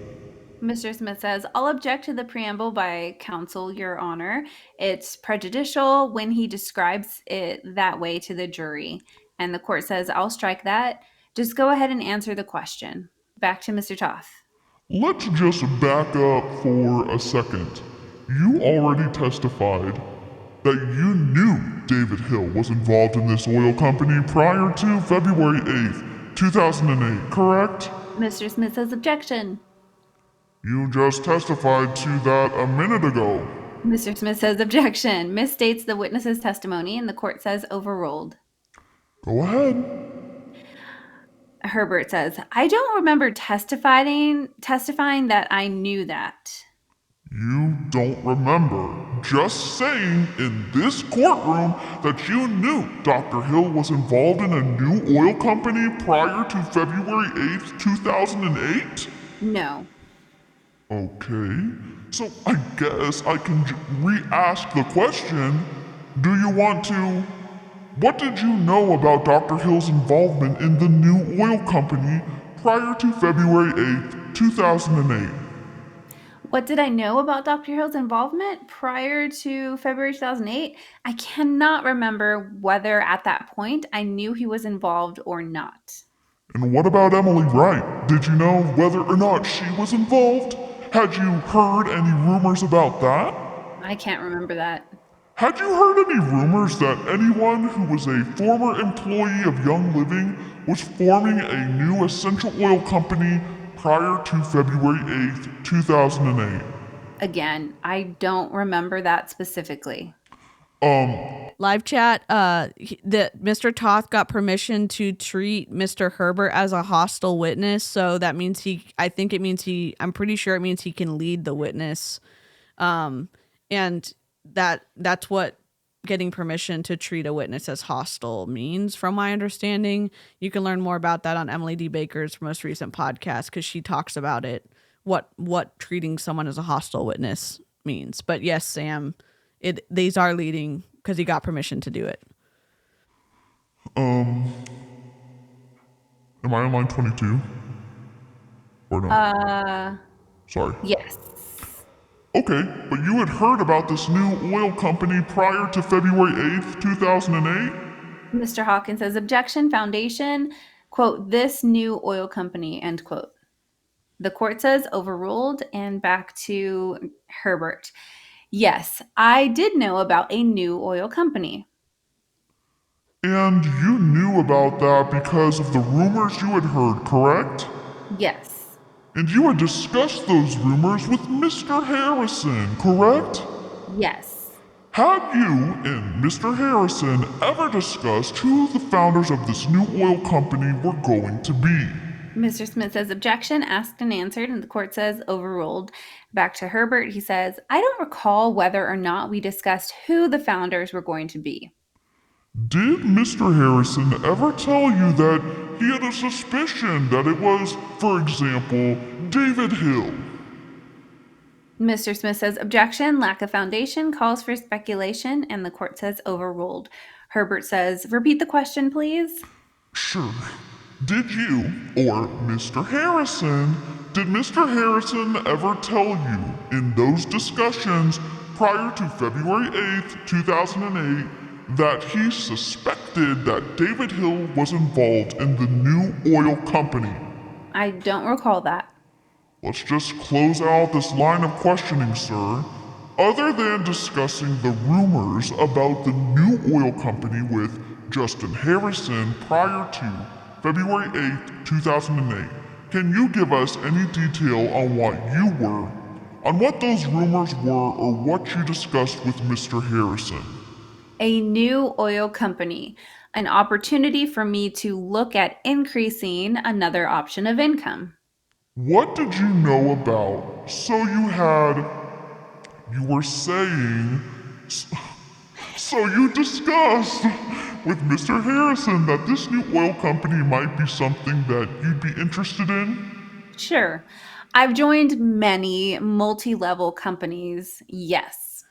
Mr. Smith says, I'll object to the preamble by counsel, Your Honor. It's prejudicial when he describes it that way to the jury. And the court says, I'll strike that. Just go ahead and answer the question. Back to Mr. Toth. Let's just back up for a second. You already testified that you knew David Hill was involved in this oil company prior to February 8th, 2008, correct? Mr. Smith says, objection. You just testified to that a minute ago. Mr. Smith says, objection. Misstates the witness's testimony, and the court says, overruled. Go ahead. Herbert says, I don't remember testifying that I knew that. You don't remember just saying in this courtroom that you knew Dr. Hill was involved in a new oil company prior to February 8th, 2008? No. Okay, so I guess I can re-ask the question. Do you want to... What did you know about Dr. Hill's involvement in the new oil company prior to February 8th, 2008? What did I know about Dr. Hill's involvement prior to February 2008? I cannot remember whether at that point I knew he was involved or not. And what about Emily Wright? Did you know whether or not she was involved? Had you heard any rumors about that? I can't remember that. Had you heard any rumors that anyone who was a former employee of Young Living was forming a new essential oil company prior to February 8th, 2008? Again, I don't remember that specifically. Live chat, Mr. Toth got permission to treat Mr. Herbert as a hostile witness, so that means I'm pretty sure it means he can lead the witness. And that's what getting permission to treat a witness as hostile means, from my understanding. You can learn more about that on Emily D. Baker's most recent podcast, because she talks about it, what treating someone as a hostile witness means. But yes, Sam, these are leading because he got permission to do it. Am I on line 22? Or no? Sorry. Yes. Okay, but you had heard about this new oil company prior to February 8th, 2008? Mr. Hawkins says, objection, foundation, quote, this new oil company, end quote. The court says overruled, and back to Herbert. Yes, I did know about a new oil company. And you knew about that because of the rumors you had heard, correct? Yes. And you had discussed those rumors with Mr. Harrison, correct? Yes. Had you and Mr. Harrison ever discussed who the founders of this new oil company were going to be? Mr. Smith says objection, asked and answered, and the court says overruled. Back to Herbert, he says, I don't recall whether or not we discussed who the founders were going to be. Did Mr. Harrison ever tell you that he had a suspicion that it was, for example, David Hill? Mr. Smith says objection, lack of foundation, calls for speculation, and the court says overruled. Herbert says, repeat the question, please. Sure. Did you, or Mr. Harrison, did Mr. Harrison ever tell you in those discussions prior to February 8th, 2008, that he suspected that David Hill was involved in the new oil company? I don't recall that. Let's just close out this line of questioning, sir. Other than discussing the rumors about the new oil company with Justin Harrison prior to February 8th, 2008, can you give us any detail on what those rumors were, or what you discussed with Mr. Harrison? A new oil company, an opportunity for me to look at increasing another option of income. What did you know about? So you discussed with Mr. Harrison that this new oil company might be something that you'd be interested in? Sure. I've joined many multi-level companies, yes.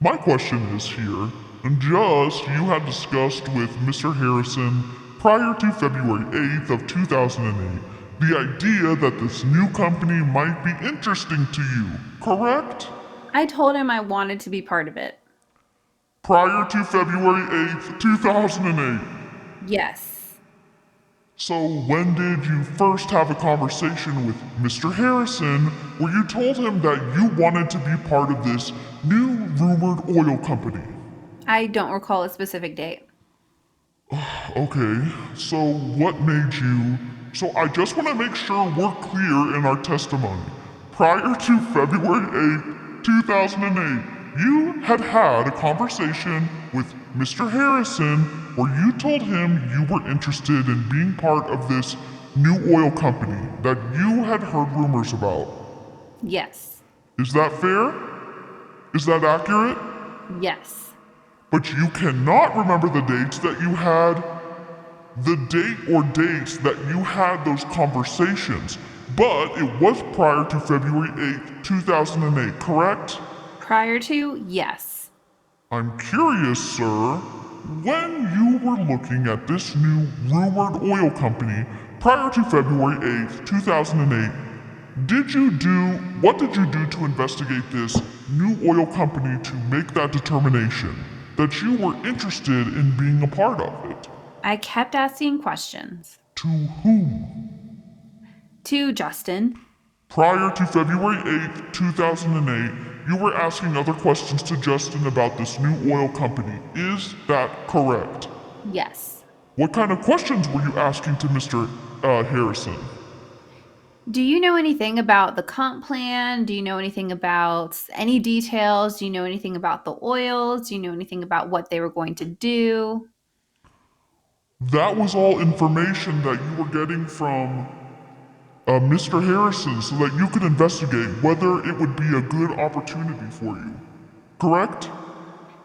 My question is here, and just you had discussed with Mr. Harrison prior to February 8th of 2008, the idea that this new company might be interesting to you, correct? I told him I wanted to be part of it. Prior to February 8th, 2008. Yes. So when did you first have a conversation with Mr. Harrison where you told him that you wanted to be part of this new rumored oil company? I don't recall a specific date. Okay, so what made you... So I just want to make sure we're clear in our testimony. Prior to February 8th, 2008, you had a conversation with Mr. Harrison where you told him you were interested in being part of this new oil company that you had heard rumors about. Yes. Is that fair? Is that accurate? Yes. But you cannot remember the dates that you had, the date or dates that you had those conversations. But it was prior to February 8th, 2008, correct? Prior to, yes. I'm curious, sir, when you were looking at this new rumored oil company prior to February 8th, 2008, what did you do to investigate this new oil company to make that determination that you were interested in being a part of it? I kept asking questions. To whom? To Justin. Prior to February 8th, 2008, you were asking other questions to Justin about this new oil company. Is that correct? Yes. What kind of questions were you asking to Mr. Harrison? Do you know anything about the comp plan? Do you know anything about any details? Do you know anything about the oils? Do you know anything about what they were going to do? That was all information that you were getting from Mr. Harrison so that you could investigate whether it would be a good opportunity for you. Correct?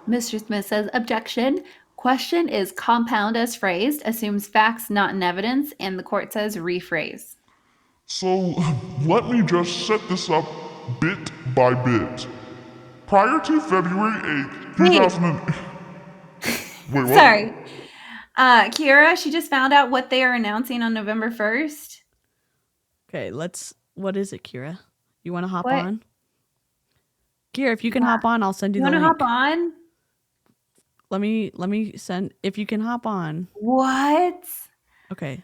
Mr. Smith says, objection. Question is compound as phrased, assumes facts not in evidence, and the court says rephrase. So let me just set this up bit by bit. Prior to February 8th, 2000. Wait, what? Sorry. Kiera, she just found out what they are announcing on November 1st. Okay, what is it, Kira? You want to hop What? on? Kira, if you can hop on, I'll send you You the want to link. hop on? Let me send, if you can hop on. What? Okay.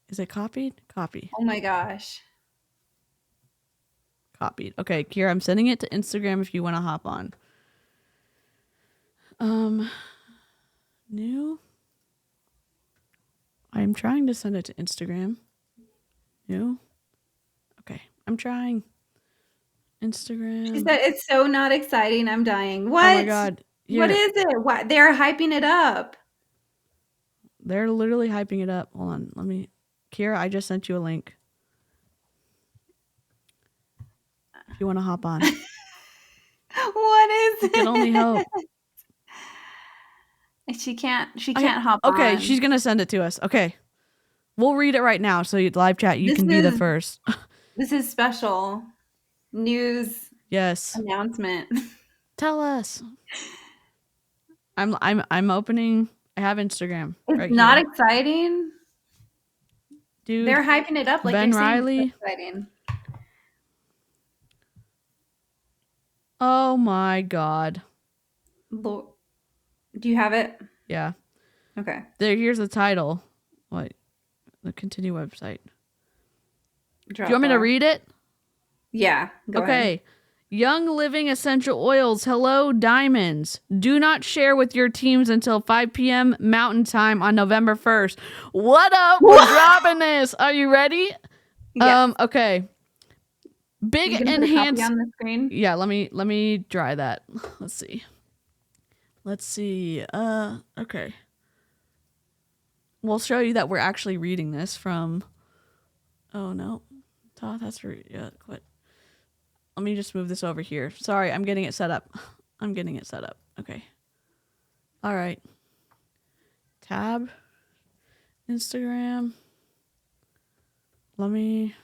Is it copied? Copy. Oh my gosh. Copied. Okay, Kira, I'm sending it to Instagram if you want to hop on. New. I'm trying to send it to Instagram. New. Okay, I'm trying. Instagram. She said it's so not exciting. I'm dying. What? Oh my god. What is it? What? They're hyping it up. They're literally hyping it up. Hold on. Kira, I just sent you a link. If you want to hop on. What is You it? can only hope. She can't hop on. Okay, she's going to send it to us. Okay. We'll read it right now. So live chat, you can be the first. This is special news Yes. announcement. Tell us. I'm opening. I have Instagram. It's right not here. exciting. Dude, They're hyping it up like Ben you're saying Riley. it's exciting. Oh my god. Do you have it? Yeah. Okay. Here's the title. What? The continue website. Do you want me to read it? Yeah. Go ahead. Young Living Essential Oils. Hello, Diamonds. Do not share with your teams until 5 p.m. Mountain Time on November 1st. What up? We're dropping this. Are you ready? Yes. Okay. Big You can put a copy enhance. on the screen. Yeah, let me try that. Let's see. Okay. We'll show you that we're actually reading this from. Oh no. Todd has to yeah, quit. Let me just move this over here. Sorry, I'm getting it set up. Okay. All right. Tab. Instagram. Let me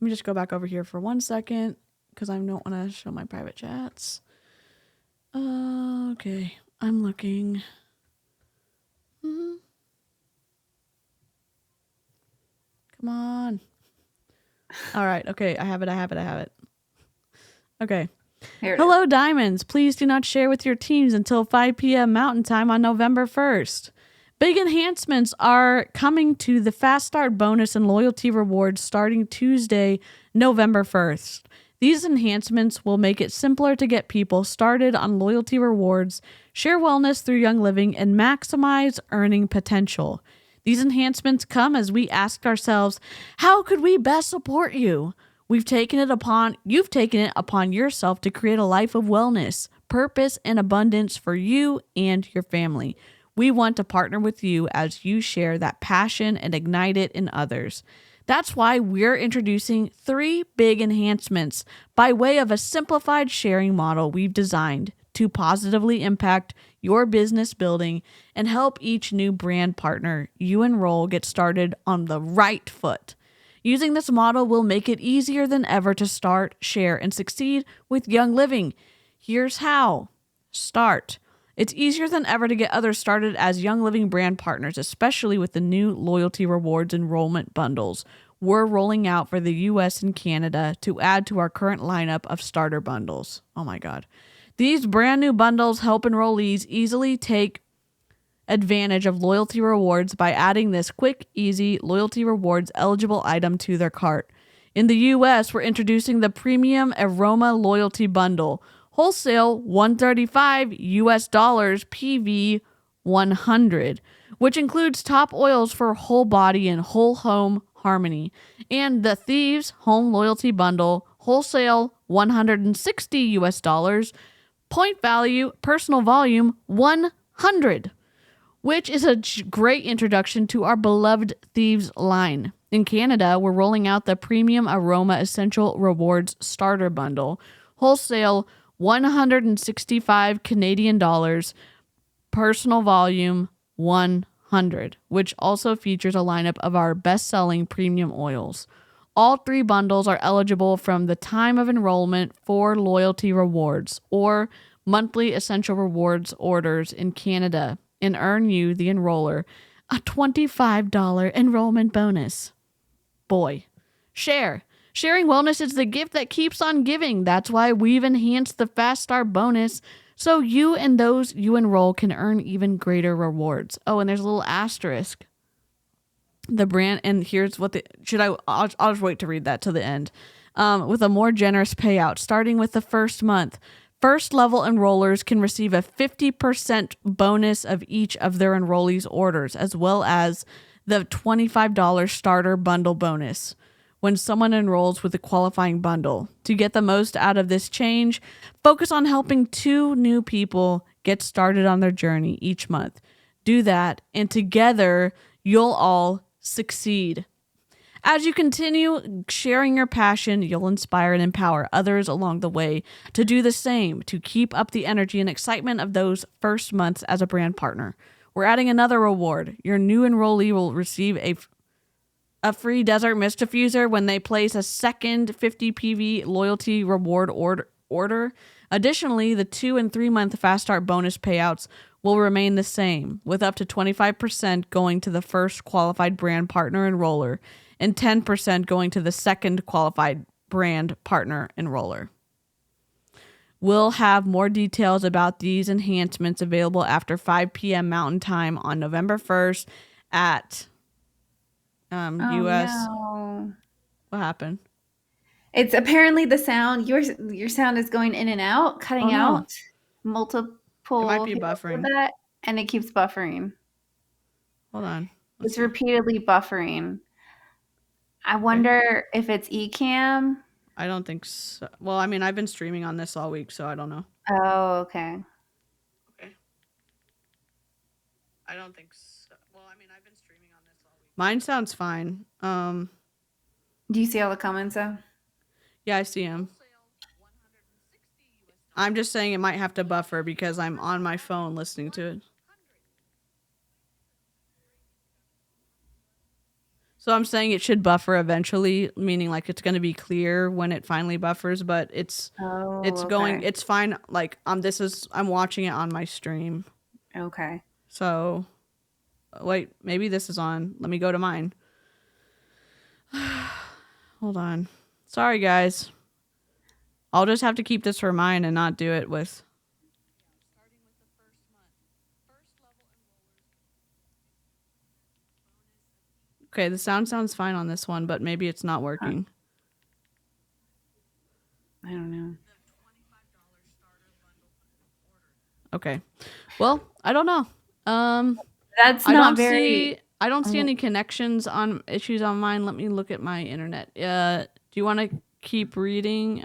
just go back over here for 1 second because I don't want to show my private chats. Okay. I'm looking. Come on. All right. Okay. I have it. Okay. Hello, Diamonds. Please do not share with your teams until 5 p.m. Mountain Time on November 1st. Big enhancements are coming to the Fast Start bonus and loyalty rewards starting Tuesday, November 1st. These enhancements will make it simpler to get people started on loyalty rewards, share wellness through Young Living, and maximize earning potential. These enhancements come as we ask ourselves, how could we best support you? You've taken it upon yourself to create a life of wellness, purpose, and abundance for you and your family. We want to partner with you as you share that passion and ignite it in others. That's why we're introducing 3 big enhancements by way of a simplified sharing model we've designed to positively impact your business building and help each new brand partner you enroll get started on the right foot. Using this model will make it easier than ever to start, share, and succeed with Young Living. Here's how. Start. It's easier than ever to get others started as Young Living brand partners, especially with the new loyalty rewards enrollment bundles we're rolling out for the US and Canada to add to our current lineup of starter bundles. Oh my God. These brand new bundles help enrollees easily take advantage of loyalty rewards by adding this quick, easy loyalty rewards eligible item to their cart. In the US, we're introducing the Premium Aroma Loyalty Bundle. Wholesale $135 US dollars PV 100, which includes top oils for whole body and whole home harmony, and the Thieves Home Loyalty Bundle, wholesale $160 US dollars, point value, personal volume 100, which is a great introduction to our beloved Thieves line. In Canada, we're rolling out the Premium Aroma Essential Rewards Starter Bundle, wholesale $165 Canadian dollars, personal volume 100, which also features a lineup of our best-selling premium oils. All 3 bundles are eligible from the time of enrollment for loyalty rewards or monthly essential rewards orders in Canada and earn you, the enroller, a $25 enrollment bonus. Boy. Share. Sharing wellness is the gift that keeps on giving. That's why we've enhanced the Fast Start bonus so you and those you enroll can earn even greater rewards. Oh, and there's a little asterisk. The brand, and here's what I'll just wait to read that to the end. With a more generous payout, starting with the first month. First level enrollers can receive a 50% bonus of each of their enrollees' orders, as well as the $25 starter bundle bonus when someone enrolls with a qualifying bundle. To get the most out of this change, focus on helping 2 new people get started on their journey each month. Do that, and together you'll all succeed. As you continue sharing your passion, you'll inspire and empower others along the way to do the same, to keep up the energy and excitement of those first months as a brand partner. We're adding another reward. Your new enrollee will receive a free Desert Mist Diffuser when they place a second 50 PV loyalty reward order. Additionally, the 2 and 3 month Fast Start bonus payouts will remain the same, with up to 25% going to the first qualified brand partner enroller and 10% going to the second qualified brand partner enroller. We'll have more details about these enhancements available after 5 p.m. Mountain Time on November 1st at US. No. What happened? It's apparently the sound. Your sound is going in and out, cutting out multiple. It might be hits of buffering. that, and it keeps buffering. Hold on. It's repeatedly buffering. I wonder if it's Ecamm. I don't think so. Well, I mean, I've been streaming on this all week, so I don't know. Oh, okay. Okay. I don't think so. Well, I mean, I've been streaming on this all week. Mine sounds fine. Do you see all the comments though? Yeah, I see them. I'm just saying it might have to buffer because I'm on my phone listening to it. So I'm saying it should buffer eventually, meaning like it's going to be clear when it finally buffers, but it's going, it's fine. Like I'm watching it on my stream. Okay. So wait, maybe this is on. Let me go to mine. Hold on. Sorry, guys. I'll just have to keep this for mine and not do it with. Okay, the sound sounds fine on this one, but maybe it's not working. I don't know. Okay. Well, I don't know. That's not very. I don't see any connections on issues on mine. Let me look at my internet. Do you want to keep reading?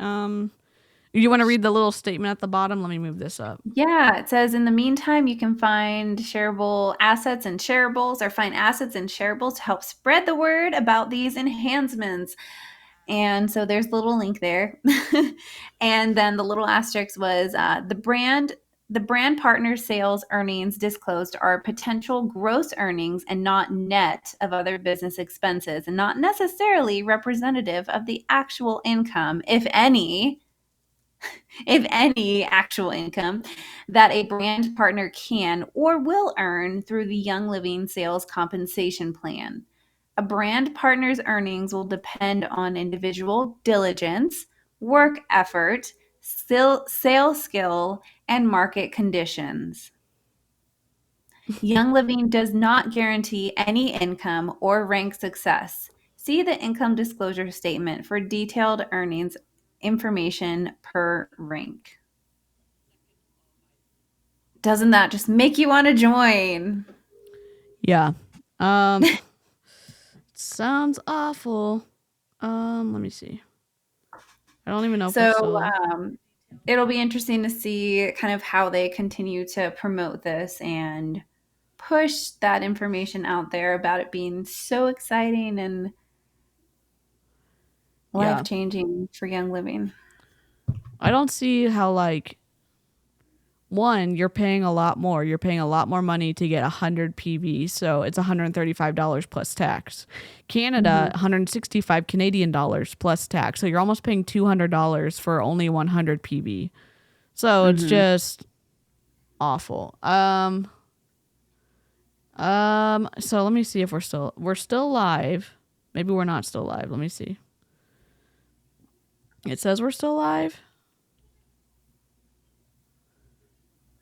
You want to read the little statement at the bottom? Let me move this up. Yeah, it says in the meantime, you can find shareable assets and shareables, or find assets and shareables to help spread the word about these enhancements. And so there's a little link there. And then the little asterisk was the brand partner sales earnings disclosed are potential gross earnings and not net of other business expenses, and not necessarily representative of the actual income, if any actual income that a brand partner can or will earn through the Young Living sales compensation plan. A brand partner's earnings will depend on individual diligence, work effort, sales skill, and market conditions. Young Living does not guarantee any income or rank success. See the income disclosure statement for detailed earnings information per rank. Doesn't that just make you want to join? Yeah. Sounds awful. Let me see. I don't even know if we're So still... it'll be interesting to see kind of how they continue to promote this and push that information out there about it being so exciting and life-changing for Young Living. I don't see how, like, one, you're paying a lot more. You're paying a lot more money to get 100 PV, so it's $135 plus tax. Canada, 165 Canadian dollars plus tax, so you're almost paying $200 for only 100 PV. So it's just awful. So let me see if we're still live. Maybe we're not still live. Let me see. It says we're still live.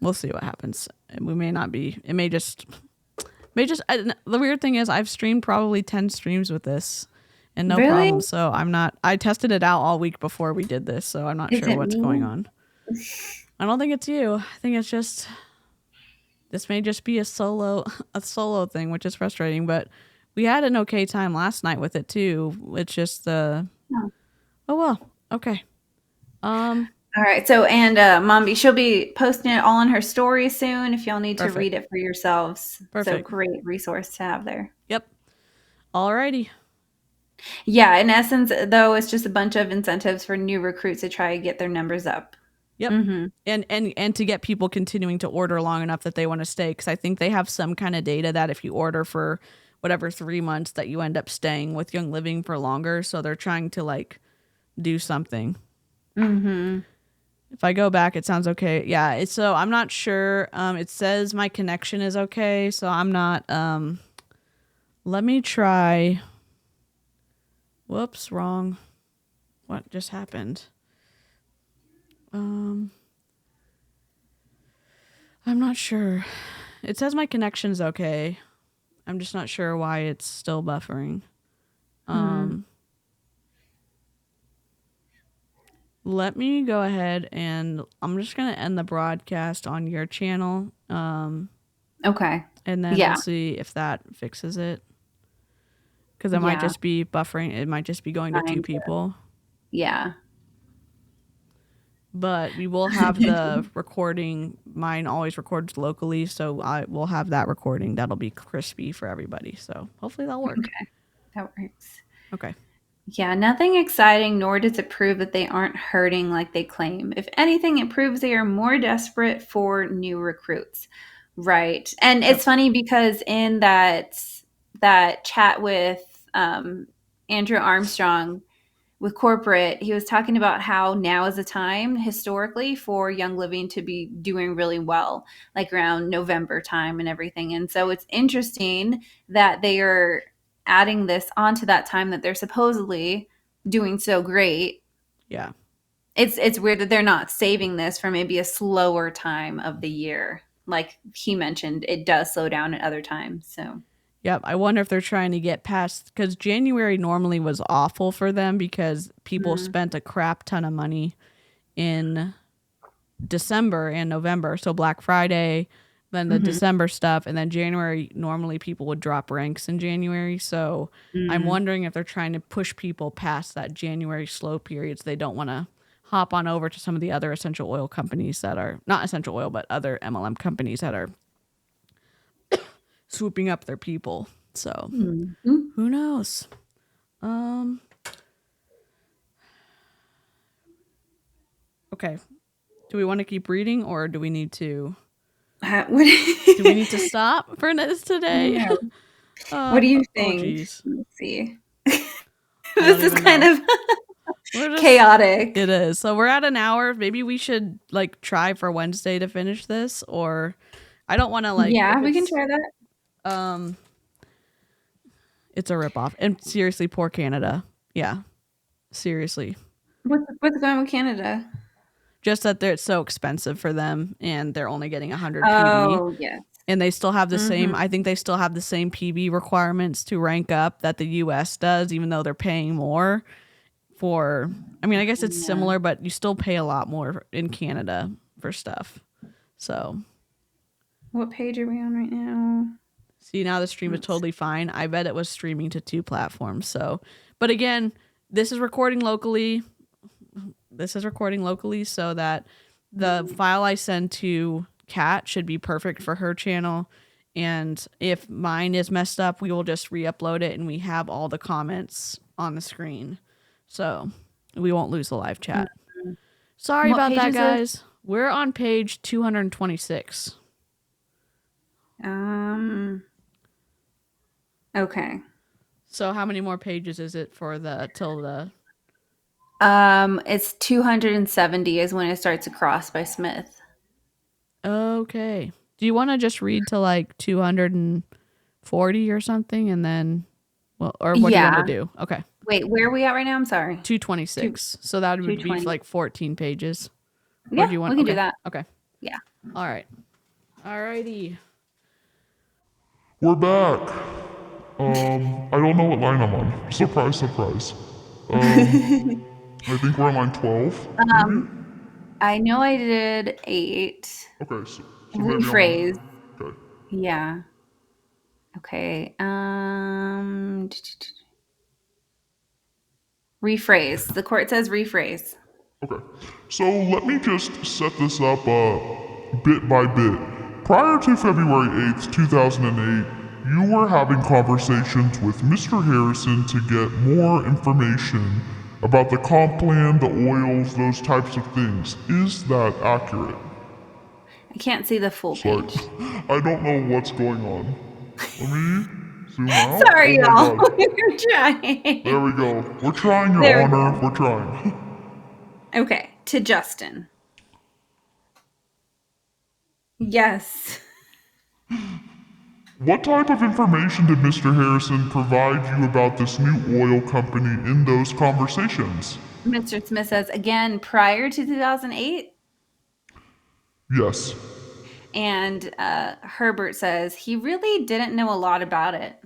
We'll see what happens. We may not be. It may just. The weird thing is, I've streamed probably 10 streams with this, and no problem. So I'm not. I tested it out all week before we did this, so I'm not sure what's going on. I don't think it's you. I think it's just. This may just be a solo thing, which is frustrating. But we had an okay time last night with it too. It's just the. Oh well. Okay. All right. So, and Mombi, she'll be posting it all on her story soon if y'all need to read it for yourselves. Perfect. So, great resource to have there. Yep. Alrighty. Yeah. In essence, though, it's just a bunch of incentives for new recruits to try to get their numbers up. Yep. And to get people continuing to order long enough that they want to stay. Because I think they have some kind of data that if you order for whatever 3 months that you end up staying with Young Living for longer. So they're trying to like do something. If I go back, it sounds okay. Yeah, so I'm not sure. It says my connection is okay, so I'm not. Let me try. Whoops, wrong. What just happened? I'm not sure. It says my connection's okay. I'm just not sure why it's still buffering. Let me go ahead and I'm just going to end the broadcast on your channel. Okay. And then we'll see if that fixes it. Because it might just be buffering. It might just be going to 2 people. Yeah. But we will have the recording. Mine always records locally, so I will have that recording. That'll be crispy for everybody. So hopefully that'll work. Okay. That works. Okay. Yeah, nothing exciting, nor does it prove that they aren't hurting like they claim. If anything, it proves they are more desperate for new recruits. Right. And it's funny because in that chat with Andrew Armstrong with corporate, he was talking about how now is the time historically for Young Living to be doing really well, like around November time and everything. And so it's interesting that they are adding this onto that time that they're supposedly doing so great. Yeah. It's weird that they're not saving this for maybe a slower time of the year. Like he mentioned, it does slow down at other times. So yep. I wonder if they're trying to get past, because January normally was awful for them because people spent a crap ton of money in December and November. So Black Friday, then the December stuff, and then January, normally people would drop ranks in January. So I'm wondering if they're trying to push people past that January slow period so they don't want to hop on over to some of the other essential oil companies that are not essential oil, but other MLM companies that are swooping up their people. So who knows? Okay. Do we want to keep reading or do we need to do we need to stop for this today? No. What do you think? Oh, geez. Let's see. I This don't is even kind know. of We're just, chaotic. It is. So we're at an hour. Maybe we should like try for Wednesday to finish this, or I don't want to like. Yeah, we can try that. It's a ripoff. And seriously, poor Canada. Yeah, seriously. What's going on with Canada? Just that it's so expensive for them, and they're only getting 100 PB. Oh, yes. And they still have the same. I think they still have the same PB requirements to rank up that the U.S. does, even though they're paying more. For, I mean, I guess it's similar, but you still pay a lot more in Canada for stuff. So, What page are we on right now? see, now the stream is totally fine. I bet it was streaming to 2 platforms. So, but again, this is recording locally. So that the file I send to Kat should be perfect for her channel. And if mine is messed up, we will just re-upload it and we have all the comments on the screen. So we won't lose the live chat. Sorry about that, guys. We're on page 226. Okay. So how many more pages is it for till the? It's 270 is when it starts across by Smith. Okay. Do you want to just read to like 240 or something, and then, well, or what do you want to do? Okay. Wait, where are we at right now? I'm sorry. 226. So that would be 220. like 14 pages. Yeah, do you want? we can do that. Okay. Yeah. All right. Alrighty. We're back. I don't know what line I'm on. Surprise, surprise. I think we're on line 12. Maybe? I know I did 8. Okay, so maybe I'm Rephrase. on- Okay. Yeah. Okay. Rephrase. The court says rephrase. Okay, so let me just set this up bit by bit. Prior to February 8th, 2008, you were having conversations with Mr. Harrison to get more information about the comp plan, the oils, those types of things. Is that accurate? I can't see the full So page. I don't know what's going on. Let me zoom out. Sorry, Oh my y'all. God. We're trying. There we go. We're trying, Your There we Honor. We're trying. Okay. To Justin. Yes. What type of information did Mr. Harrison provide you about this new oil company in those conversations? Mr. Smith says, again, prior to 2008? Yes. And Herbert says, he really didn't know a lot about it.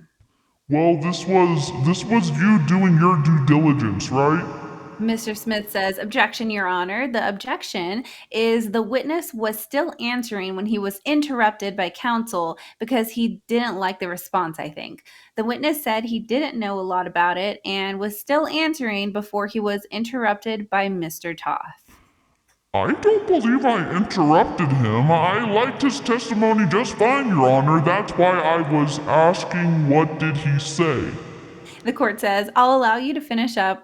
Well, this was you doing your due diligence, right? Mr. Smith says, objection, Your Honor. The objection is the witness was still answering when he was interrupted by counsel because he didn't like the response, I think. The witness said he didn't know a lot about it and was still answering before he was interrupted by Mr. Toth. I don't believe I interrupted him. I liked his testimony just fine, Your Honor. That's why I was asking, what did he say? The court says, I'll allow you to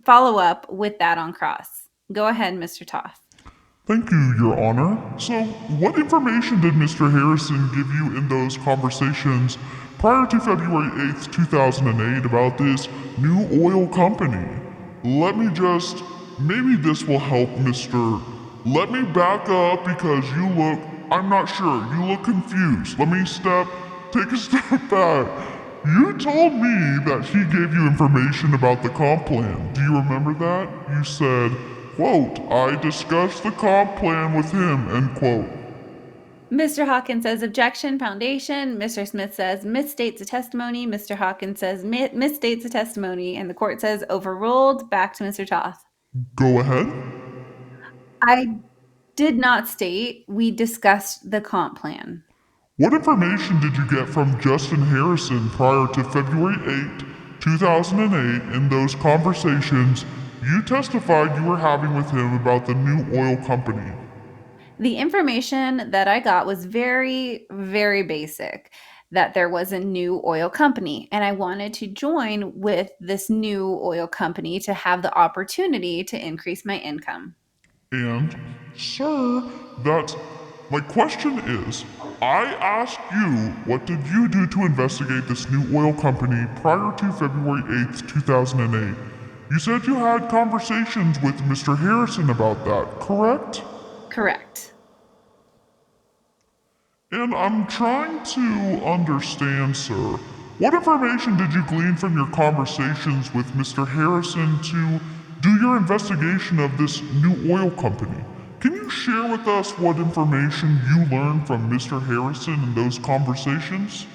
follow up with that on cross. Go ahead, Mr. Toth. Thank you, Your Honor. So, what information did Mr. Harrison give you in those conversations prior to February 8th, 2008 about this new oil company? Maybe this will help, Let me back up because I'm not sure, you look confused. Take a step back. You told me that he gave you information about the comp plan. Do you remember that? You said, quote, I discussed the comp plan with him, end quote. Mr. Hawkins says, objection, foundation. Mr. Smith says, misstates the testimony. Mr. Hawkins says, misstates the testimony. And the court says, overruled. Back to Mr. Toth. Go ahead. I did not state we discussed the comp plan. What information did you get from Justin Harrison prior to February 8, 2008 in those conversations you testified you were having with him about the new oil company. The information that I got was very, very basic, that there was a new oil company, and I wanted to join with this new oil company to have the opportunity to increase my income. And, sir, my question is, I asked you, what did you do to investigate this new oil company prior to February 8th, 2008? You said you had conversations with Mr. Harrison about that, correct? Correct. And I'm trying to understand, sir, what information did you glean from your conversations with Mr. Harrison to do your investigation of this new oil company? Can you share with us what information you learned from Mr. Harrison in those conversations?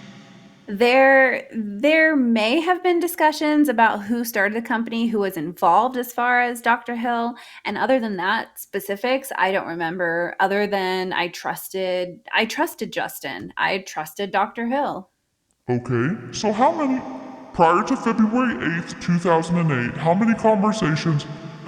There may have been discussions about who started the company, who was involved as far as Dr. Hill, and other than that, specifics I don't remember, other than I trusted Justin. I trusted Dr. Hill. Okay, so prior to February 8th, 2008, how many conversations,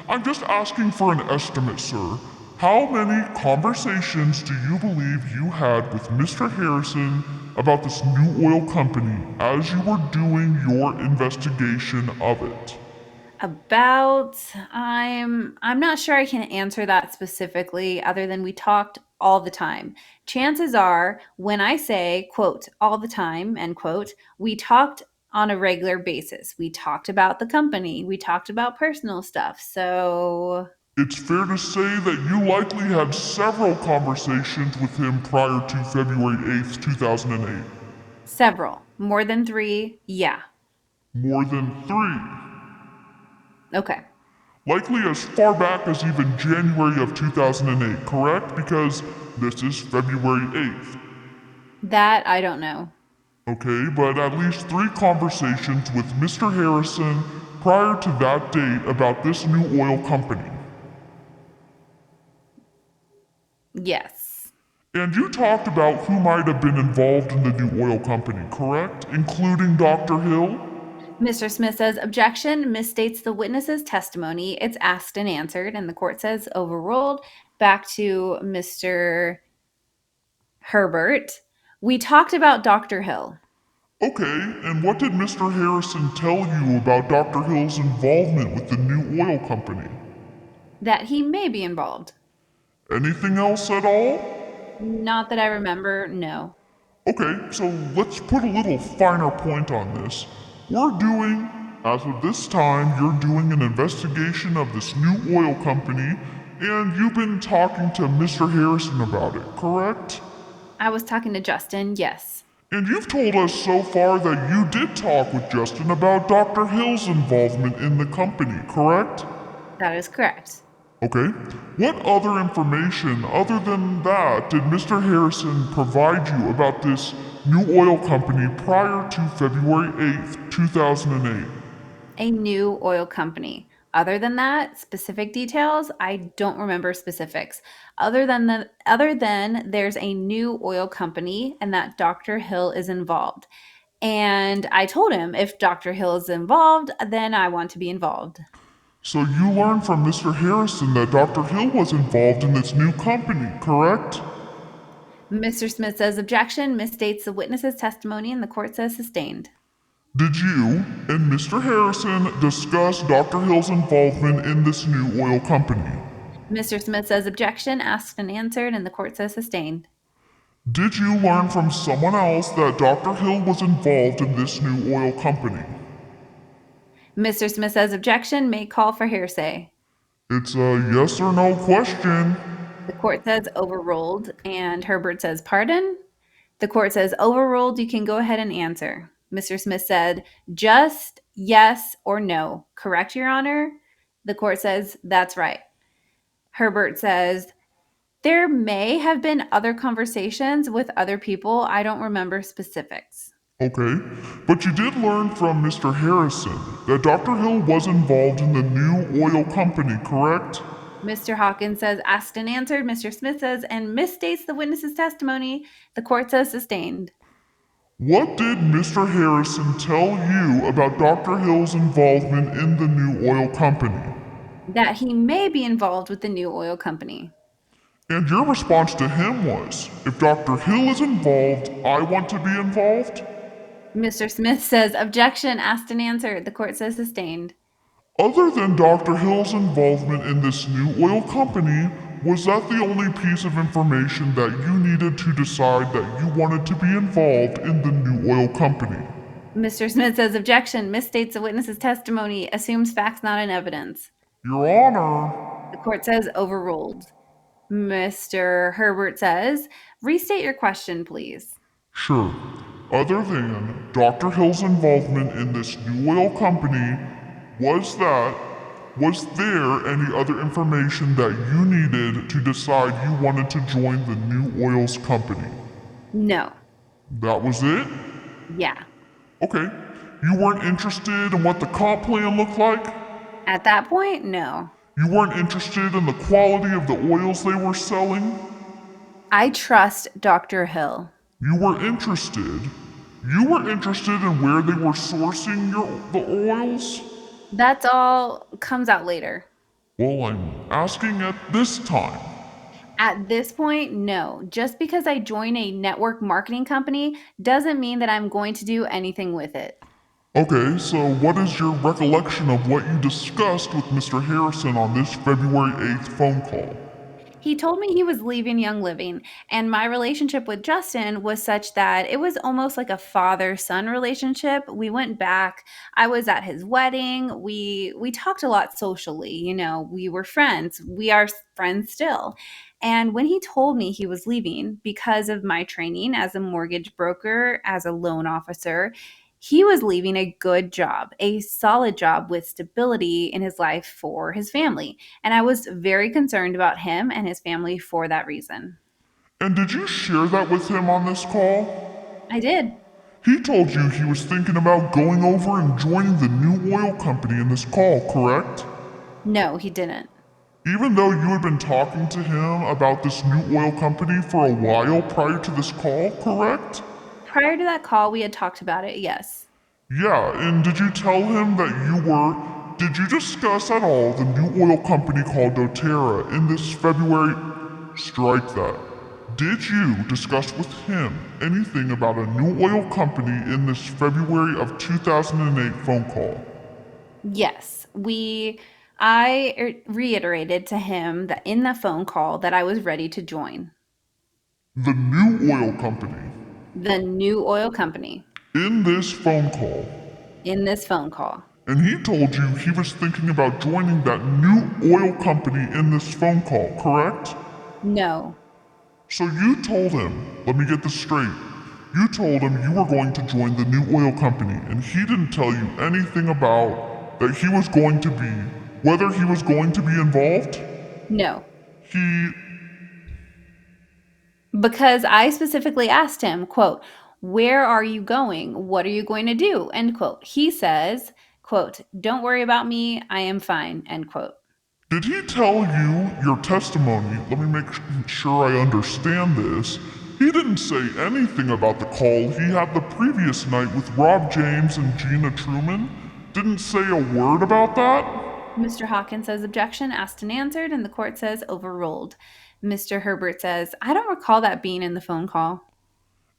I'm just asking for an estimate, sir. How many conversations do you believe you had with Mr. Harrison about this new oil company as you were doing your investigation of it? I'm not sure I can answer that specifically, other than we talked all the time. Chances are, when I say, quote, all the time, end quote, we talked on a regular basis. We talked about the company, we talked about personal stuff. So It's fair to say that you likely had several conversations with him prior to February 8th, 2008. several, more than 3, yeah. More than 3. Okay. Likely as far back as even January of 2008, correct? Because this is February 8th. That I don't know. Okay, but at least 3 conversations with Mr. Harrison prior to that date about this new oil company. Yes. And you talked about who might have been involved in the new oil company, correct? Including Dr. Hill? Mr. Smith says, objection, misstates the witness's testimony. It's asked and answered, and the court says overruled. Back to Mr. Herbert. We talked about Dr. Hill. Okay, and what did Mr. Harrison tell you about Dr. Hill's involvement with the new oil company? That he may be involved. Anything else at all? Not that I remember, no. Okay, so let's put a little finer point on this. As of this time, you're doing an investigation of this new oil company, and you've been talking to Mr. Harrison about it, correct? I was talking to Justin, yes. And you've told us so far that you did talk with Justin about Dr. Hill's involvement in the company, correct? That is correct. Okay. What other information other than that did Mr. Harrison provide you about this new oil company prior to February 8th, 2008? A new oil company. Other than that, specific details, I don't remember specifics. Other than there's a new oil company and that Dr. Hill is involved. And I told him if Dr. Hill is involved, then I want to be involved. So you learned from Mr. Harrison that Dr. Hill was involved in this new company, correct? Mr. Smith says objection, misstates the witness's testimony, and the court says sustained. Did you and Mr. Harrison discuss Dr. Hill's involvement in this new oil company? Mr. Smith says objection, asked and answered, and the court says sustained. Did you learn from someone else that Dr. Hill was involved in this new oil company? Mr. Smith says objection, may call for hearsay. It's a yes or no question. The court says overruled, and Herbert says pardon. The court says overruled, you can go ahead and answer. Mr. Smith said just yes or no. Correct, Your Honor? The court says that's right. Herbert says there may have been other conversations with other people. I don't remember specifics. Okay, but you did learn from Mr. Harrison that Dr. Hill was involved in the new oil company, correct? Mr. Hawkins says asked and answered. Mr. Smith says and misstates the witness's testimony. The court says sustained. What did Mr. Harrison tell you about Dr. Hill's involvement in the new oil company? that he may be involved with the new oil company. And your response to him was, if Dr. Hill is involved, I want to be involved? Mr. Smith says, objection, asked and answered. The court says sustained. Other than Dr. Hill's involvement in this new oil company, was that the only piece of information that you needed to decide that you wanted to be involved in the new oil company? Mr. Smith says, objection, misstates the witness's testimony, assumes facts not in evidence. Your Honor. The court says overruled. Mr. Herbert says, restate your question, please. Sure. Other than Dr. Hill's involvement in this new oil company, was there any other information that you needed to decide you wanted to join the new oils company? No. That was it? Yeah. Okay. You weren't interested in what the comp plan looked like? At that point, no. You weren't interested in the quality of the oils they were selling? I trust Dr. Hill. You were interested? You were interested in where they were sourcing the oils? That's all comes out later. Well, I'm asking at this time. At this point, no. Just because I join a network marketing company doesn't mean that I'm going to do anything with it. Okay, so what is your recollection of what you discussed with Mr. Harrison on this February 8th phone call? He told me he was leaving Young Living, and my relationship with Justin was such that it was almost like a father-son relationship. We went back. I was at his wedding. We talked a lot socially, we were friends. We are friends still. And when he told me he was leaving because of my training as a mortgage broker, as a loan officer, he was leaving a good job, a solid job with stability in his life for his family. And I was very concerned about him and his family for that reason. And did you share that with him on this call? I did. He told you he was thinking about going over and joining the new oil company in this call, correct? No, he didn't. Even though you had been talking to him about this new oil company for a while prior to this call, correct? Prior to that call, we had talked about it, yes. Yeah, and did you tell him that did you discuss at all the new oil company called DOTERRA in this February? Strike that. Did you discuss with him anything about a new oil company in this February of 2008 phone call? Yes, I reiterated to him that in the phone call that I was ready to join. The new oil company. The new oil company. In this phone call. In this phone call. And he told you he was thinking about joining that new oil company in this phone call, correct? No. So you told him, let me get this straight, you told him you were going to join the new oil company, and he didn't tell you anything about that he was going to be, whether he was going to be involved? No. Because I specifically asked him, quote, where are you going? What are you going to do? End quote. He says, quote, don't worry about me. I am fine. End quote. Did he tell you your testimony? Let me make sure I understand this. He didn't say anything about the call he had the previous night with Rob James and Gina Truman? Didn't say a word about that? Mr. Hawkins says objection, asked and answered, and the court says overruled. Mr. Herbert says, I don't recall that being in the phone call.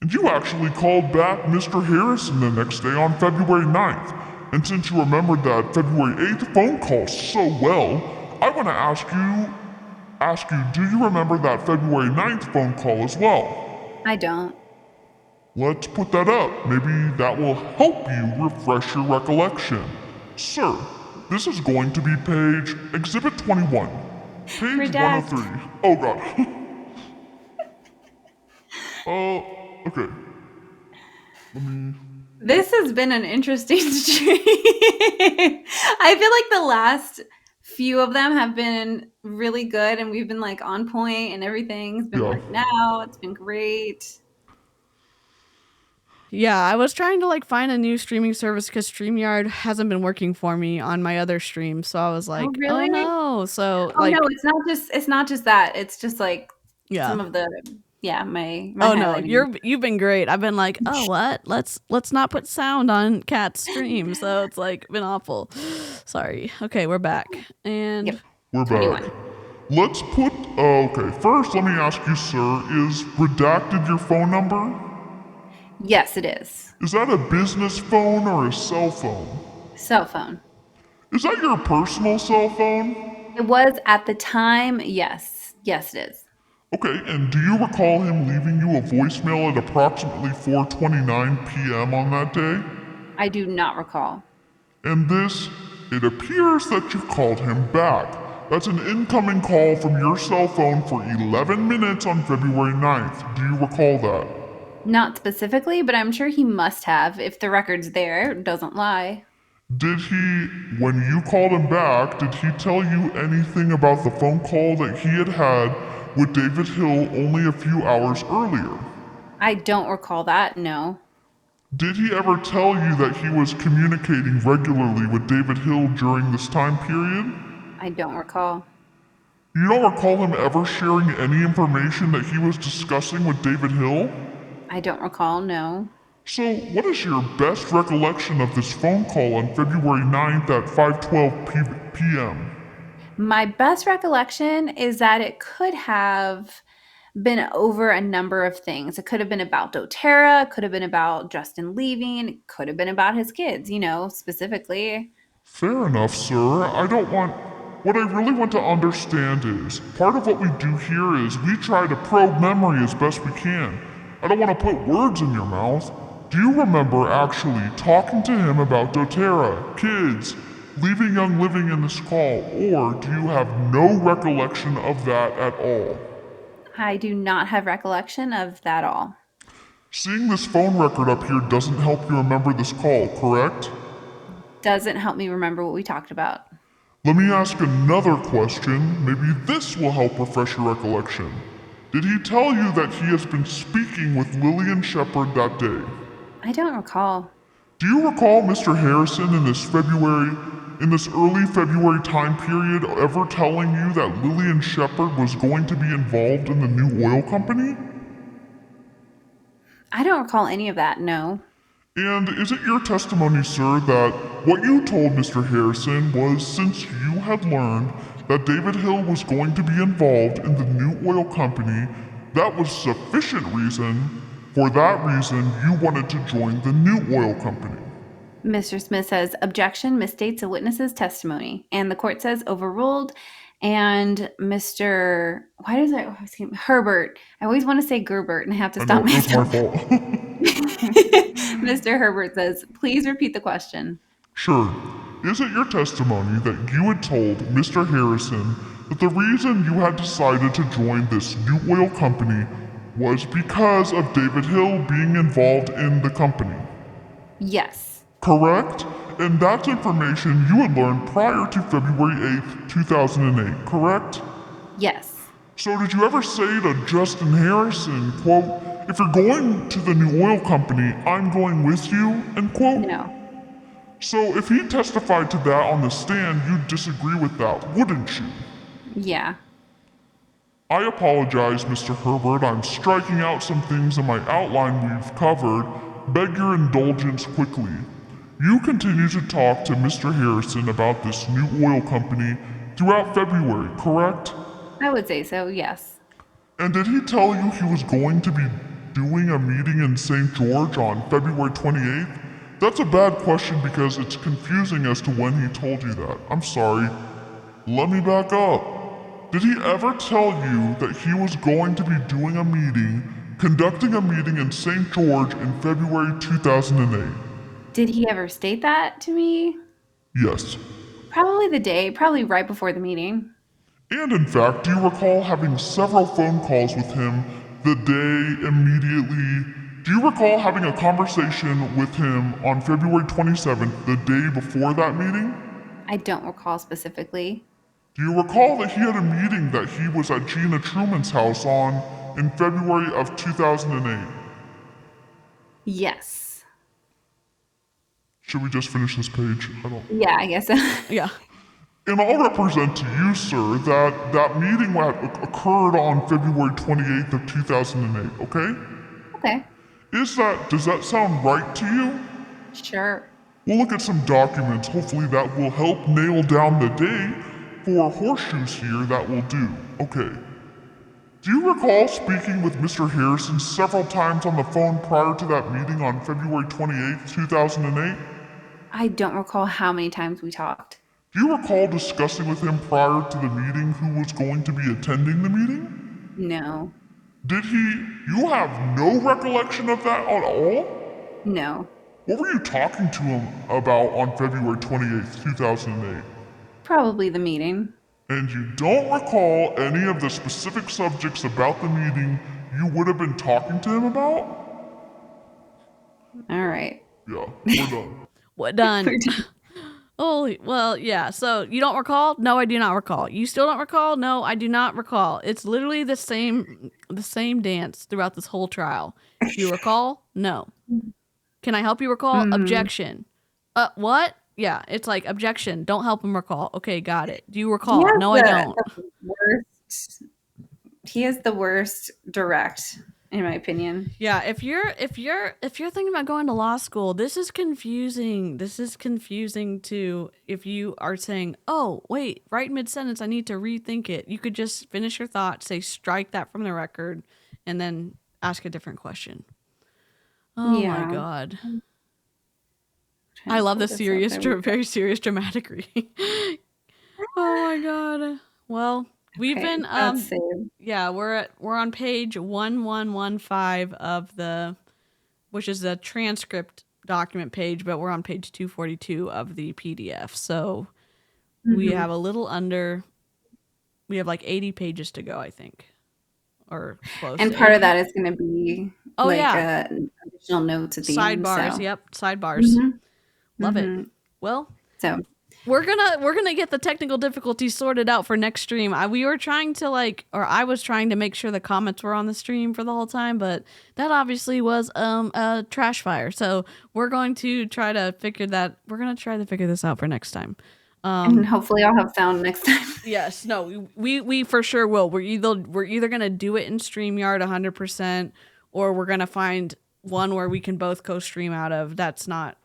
And you actually called back Mr. Harrison the next day on February 9th. And since you remembered that February 8th phone call so well, I want to ask you, do you remember that February 9th phone call as well? I don't. Let's put that up. Maybe that will help you refresh your recollection. Sir, this is going to be page Exhibit 21. Page Redact. 103. Oh god. Okay. This has been an interesting stream. I feel like the last few of them have been really good, and we've been like on point, and everything's been working out. It's been great. Yeah, I was trying to like find a new streaming service because StreamYard hasn't been working for me on my other stream. So I was like, really? oh no. So no, it's not just that. It's just like some of the Yeah, my Oh no, highlighting. you've been great. I've been like, oh what? Let's not put sound on Kat's stream. So it's like been awful. Sorry. Okay, we're back. And Yep. We're 21. back. Let's put. Okay, first let me ask you, sir, is redacted your phone number? Yes, it is. Is that a business phone or a cell phone? Cell phone. Is that your personal cell phone? It was at the time, yes. Yes, it is. Okay, and do you recall him leaving you a voicemail at approximately 4:29 p.m. on that day? I do not recall. And this, it appears that you called him back. That's an incoming call from your cell phone for 11 minutes on February 9th. Do you recall that? Not specifically, but I'm sure he must have. If the record's there, it doesn't lie. Did he, when you called him back, did he tell you anything about the phone call that he had had with David Hill only a few hours earlier? I don't recall that, no. Did he ever tell you that he was communicating regularly with David Hill during this time period? I don't recall. You don't recall him ever sharing any information that he was discussing with David Hill? I don't recall, no. So, what is your best recollection of this phone call on February 9th at 5:12 p.m.? My best recollection is that it could have been over a number of things. It could have been about doTERRA, it could have been about Justin leaving, it could have been about his kids, specifically. Fair enough, sir. What I really want to understand is, part of what we do here is we try to probe memory as best we can. I don't want to put words in your mouth. Do you remember actually talking to him about doTERRA, kids, leaving Young living in this call, or do you have no recollection of that at all? I do not have recollection of that all. Seeing this phone record up here doesn't help you remember this call, correct? Doesn't help me remember what we talked about. Let me ask another question. Maybe this will help refresh your recollection. Did he tell you that he has been speaking with Lillian Shepard that day? I don't recall. Do you recall Mr. Harrison in this early February time period, ever telling you that Lillian Shepard was going to be involved in the new oil company? I don't recall any of that, no. And is it your testimony, sir, that what you told Mr. Harrison was since you had learned that David Hill was going to be involved in the new oil company, that was sufficient reason, for that reason, you wanted to join the new oil company? Mr. Smith says, objection misstates a witness's testimony. And the court says overruled. And Mr. Herbert. I always want to say Gerbert and I have to stop I know, it was myself. my fault. Mr. Herbert says, please repeat the question. Sure. Is it your testimony that you had told Mr. Harrison that the reason you had decided to join this new oil company was because of David Hill being involved in the company? Yes. Correct? And that's information you had learned prior to February 8th, 2008, correct? Yes. So did you ever say to Justin Harrison, quote, if you're going to the new oil company, I'm going with you, end quote? No. So if he testified to that on the stand, you'd disagree with that, wouldn't you? Yeah. I apologize, Mr. Herbert. I'm striking out some things in my outline we've covered. Beg your indulgence quickly. You continue to talk to Mr. Harrison about this new oil company throughout February, correct? I would say so, yes. And did he tell you he was going to be doing a meeting in St. George on February 28th? That's a bad question because it's confusing as to when he told you that. I'm sorry. Let me back up. Did he ever tell you that he was going to be conducting a meeting in St. George in February 2008? Did he ever state that to me? Yes. Probably right before the meeting. And in fact, do you recall having several phone calls with him the day immediately? Do you recall having a conversation with him on February 27th, the day before that meeting? I don't recall specifically. Do you recall that he had a meeting that he was at Gina Truman's house in February of 2008? Yes. Should we just finish this page? Yeah, I guess so. yeah. And I'll represent to you, sir, that that meeting occurred on February 28th of 2008, okay? Okay. Does that sound right to you? Sure. We'll look at some documents. Hopefully that will help nail down the date for horseshoes here. That will do. Okay. Do you recall speaking with Mr. Harrison several times on the phone prior to that meeting on February 28th, 2008? I don't recall how many times we talked. Do you recall discussing with him prior to the meeting who was going to be attending the meeting? No. You have no recollection of that at all? No. What were you talking to him about on February 28th, 2008? Probably the meeting. And you don't recall any of the specific subjects about the meeting you would have been talking to him about? All right. Yeah, we're done. What done? We're done. Holy, well, yeah. So you don't recall? No, I do not recall. You still don't recall? No, I do not recall. It's literally the same dance throughout this whole trial. Do you recall? No. Can I help you recall? Objection. What? Yeah, it's like objection. Don't help him recall. Okay, got it. Do you recall? No, I don't. He is the worst direct, in my opinion. Yeah, if you're thinking about going to law school, this is confusing. This is confusing to if you are saying, "Oh, wait, right mid-sentence, I need to rethink it." You could just finish your thought, say strike that from the record, and then ask a different question. Oh Yeah. my god. I love this serious, very serious dramatic reading. Oh my god. Well, we've been yeah, we're on page 1115 of which is the transcript document page, but we're on page 242 of the PDF. So we have we have like 80 pages to go, I think. Or close. And part of that is going to be additional notes at the end. Sidebars, So. Yep, sidebars. Love it. Well, so we're gonna get the technical difficulties sorted out for next stream. I was trying to make sure the comments were on the stream for the whole time, but that obviously was a trash fire. So we're going to try to figure this out for next time. And hopefully I'll have sound next time. Yes, no, we for sure will. We're either gonna do it in StreamYard 100%, or we're gonna find one where we can both co-stream out of. That's not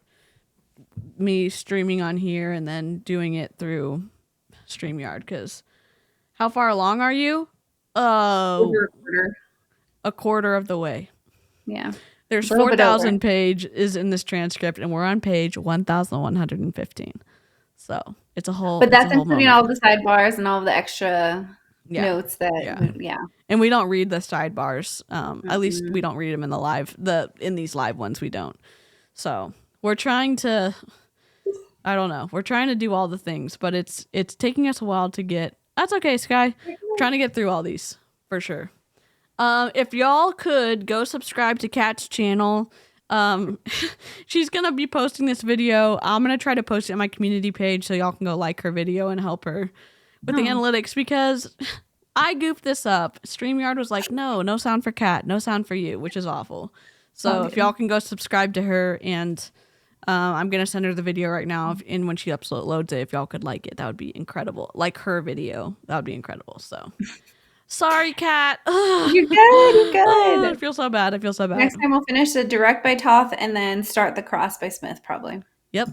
me streaming on here and then doing it through StreamYard, because how far along are you? Over a quarter of the way. Yeah. There's 4,000 pages in this transcript, and we're on page 1,115. So it's a whole. But that's including all the sidebars and all the extra notes that. And we don't read the sidebars. At least we don't read them in in these live ones. We don't. So we're trying to. I don't know. We're trying to do all the things, but it's taking us a while to get. That's okay, Sky. We're trying to get through all these for sure. If y'all could go subscribe to Kat's channel. She's gonna be posting this video. I'm gonna try to post it on my community page so y'all can go like her video and help her with the analytics, because I goofed this up. StreamYard was like, no sound for Kat, no sound for you, which is awful. So if y'all can go subscribe to her, and I'm gonna send her the video right now, and when she uploads it, if y'all could like it, that would be incredible. Like her video, that would be incredible. So sorry, Kat. You're good. I feel so bad. Next time we'll finish the direct by Toth and then start the cross by Smith, probably. Yep.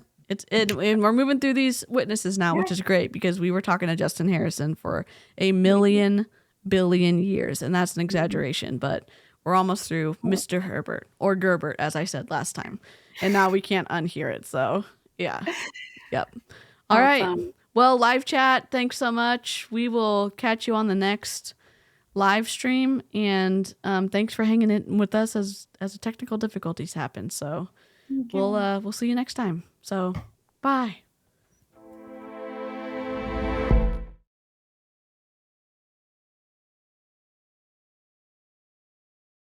And we're moving through these witnesses now, which is great, because we were talking to Justin Harrison for 1,000,000,000,000 years, and that's an exaggeration, but we're almost through Mr. Herbert, or Gerbert, as I said last time, and now we can't unhear it. So yeah, yep. All right. Well, live chat, thanks so much. We will catch you on the next live stream, and thanks for hanging in with us as the technical difficulties happen. So we'll see you next time. So bye.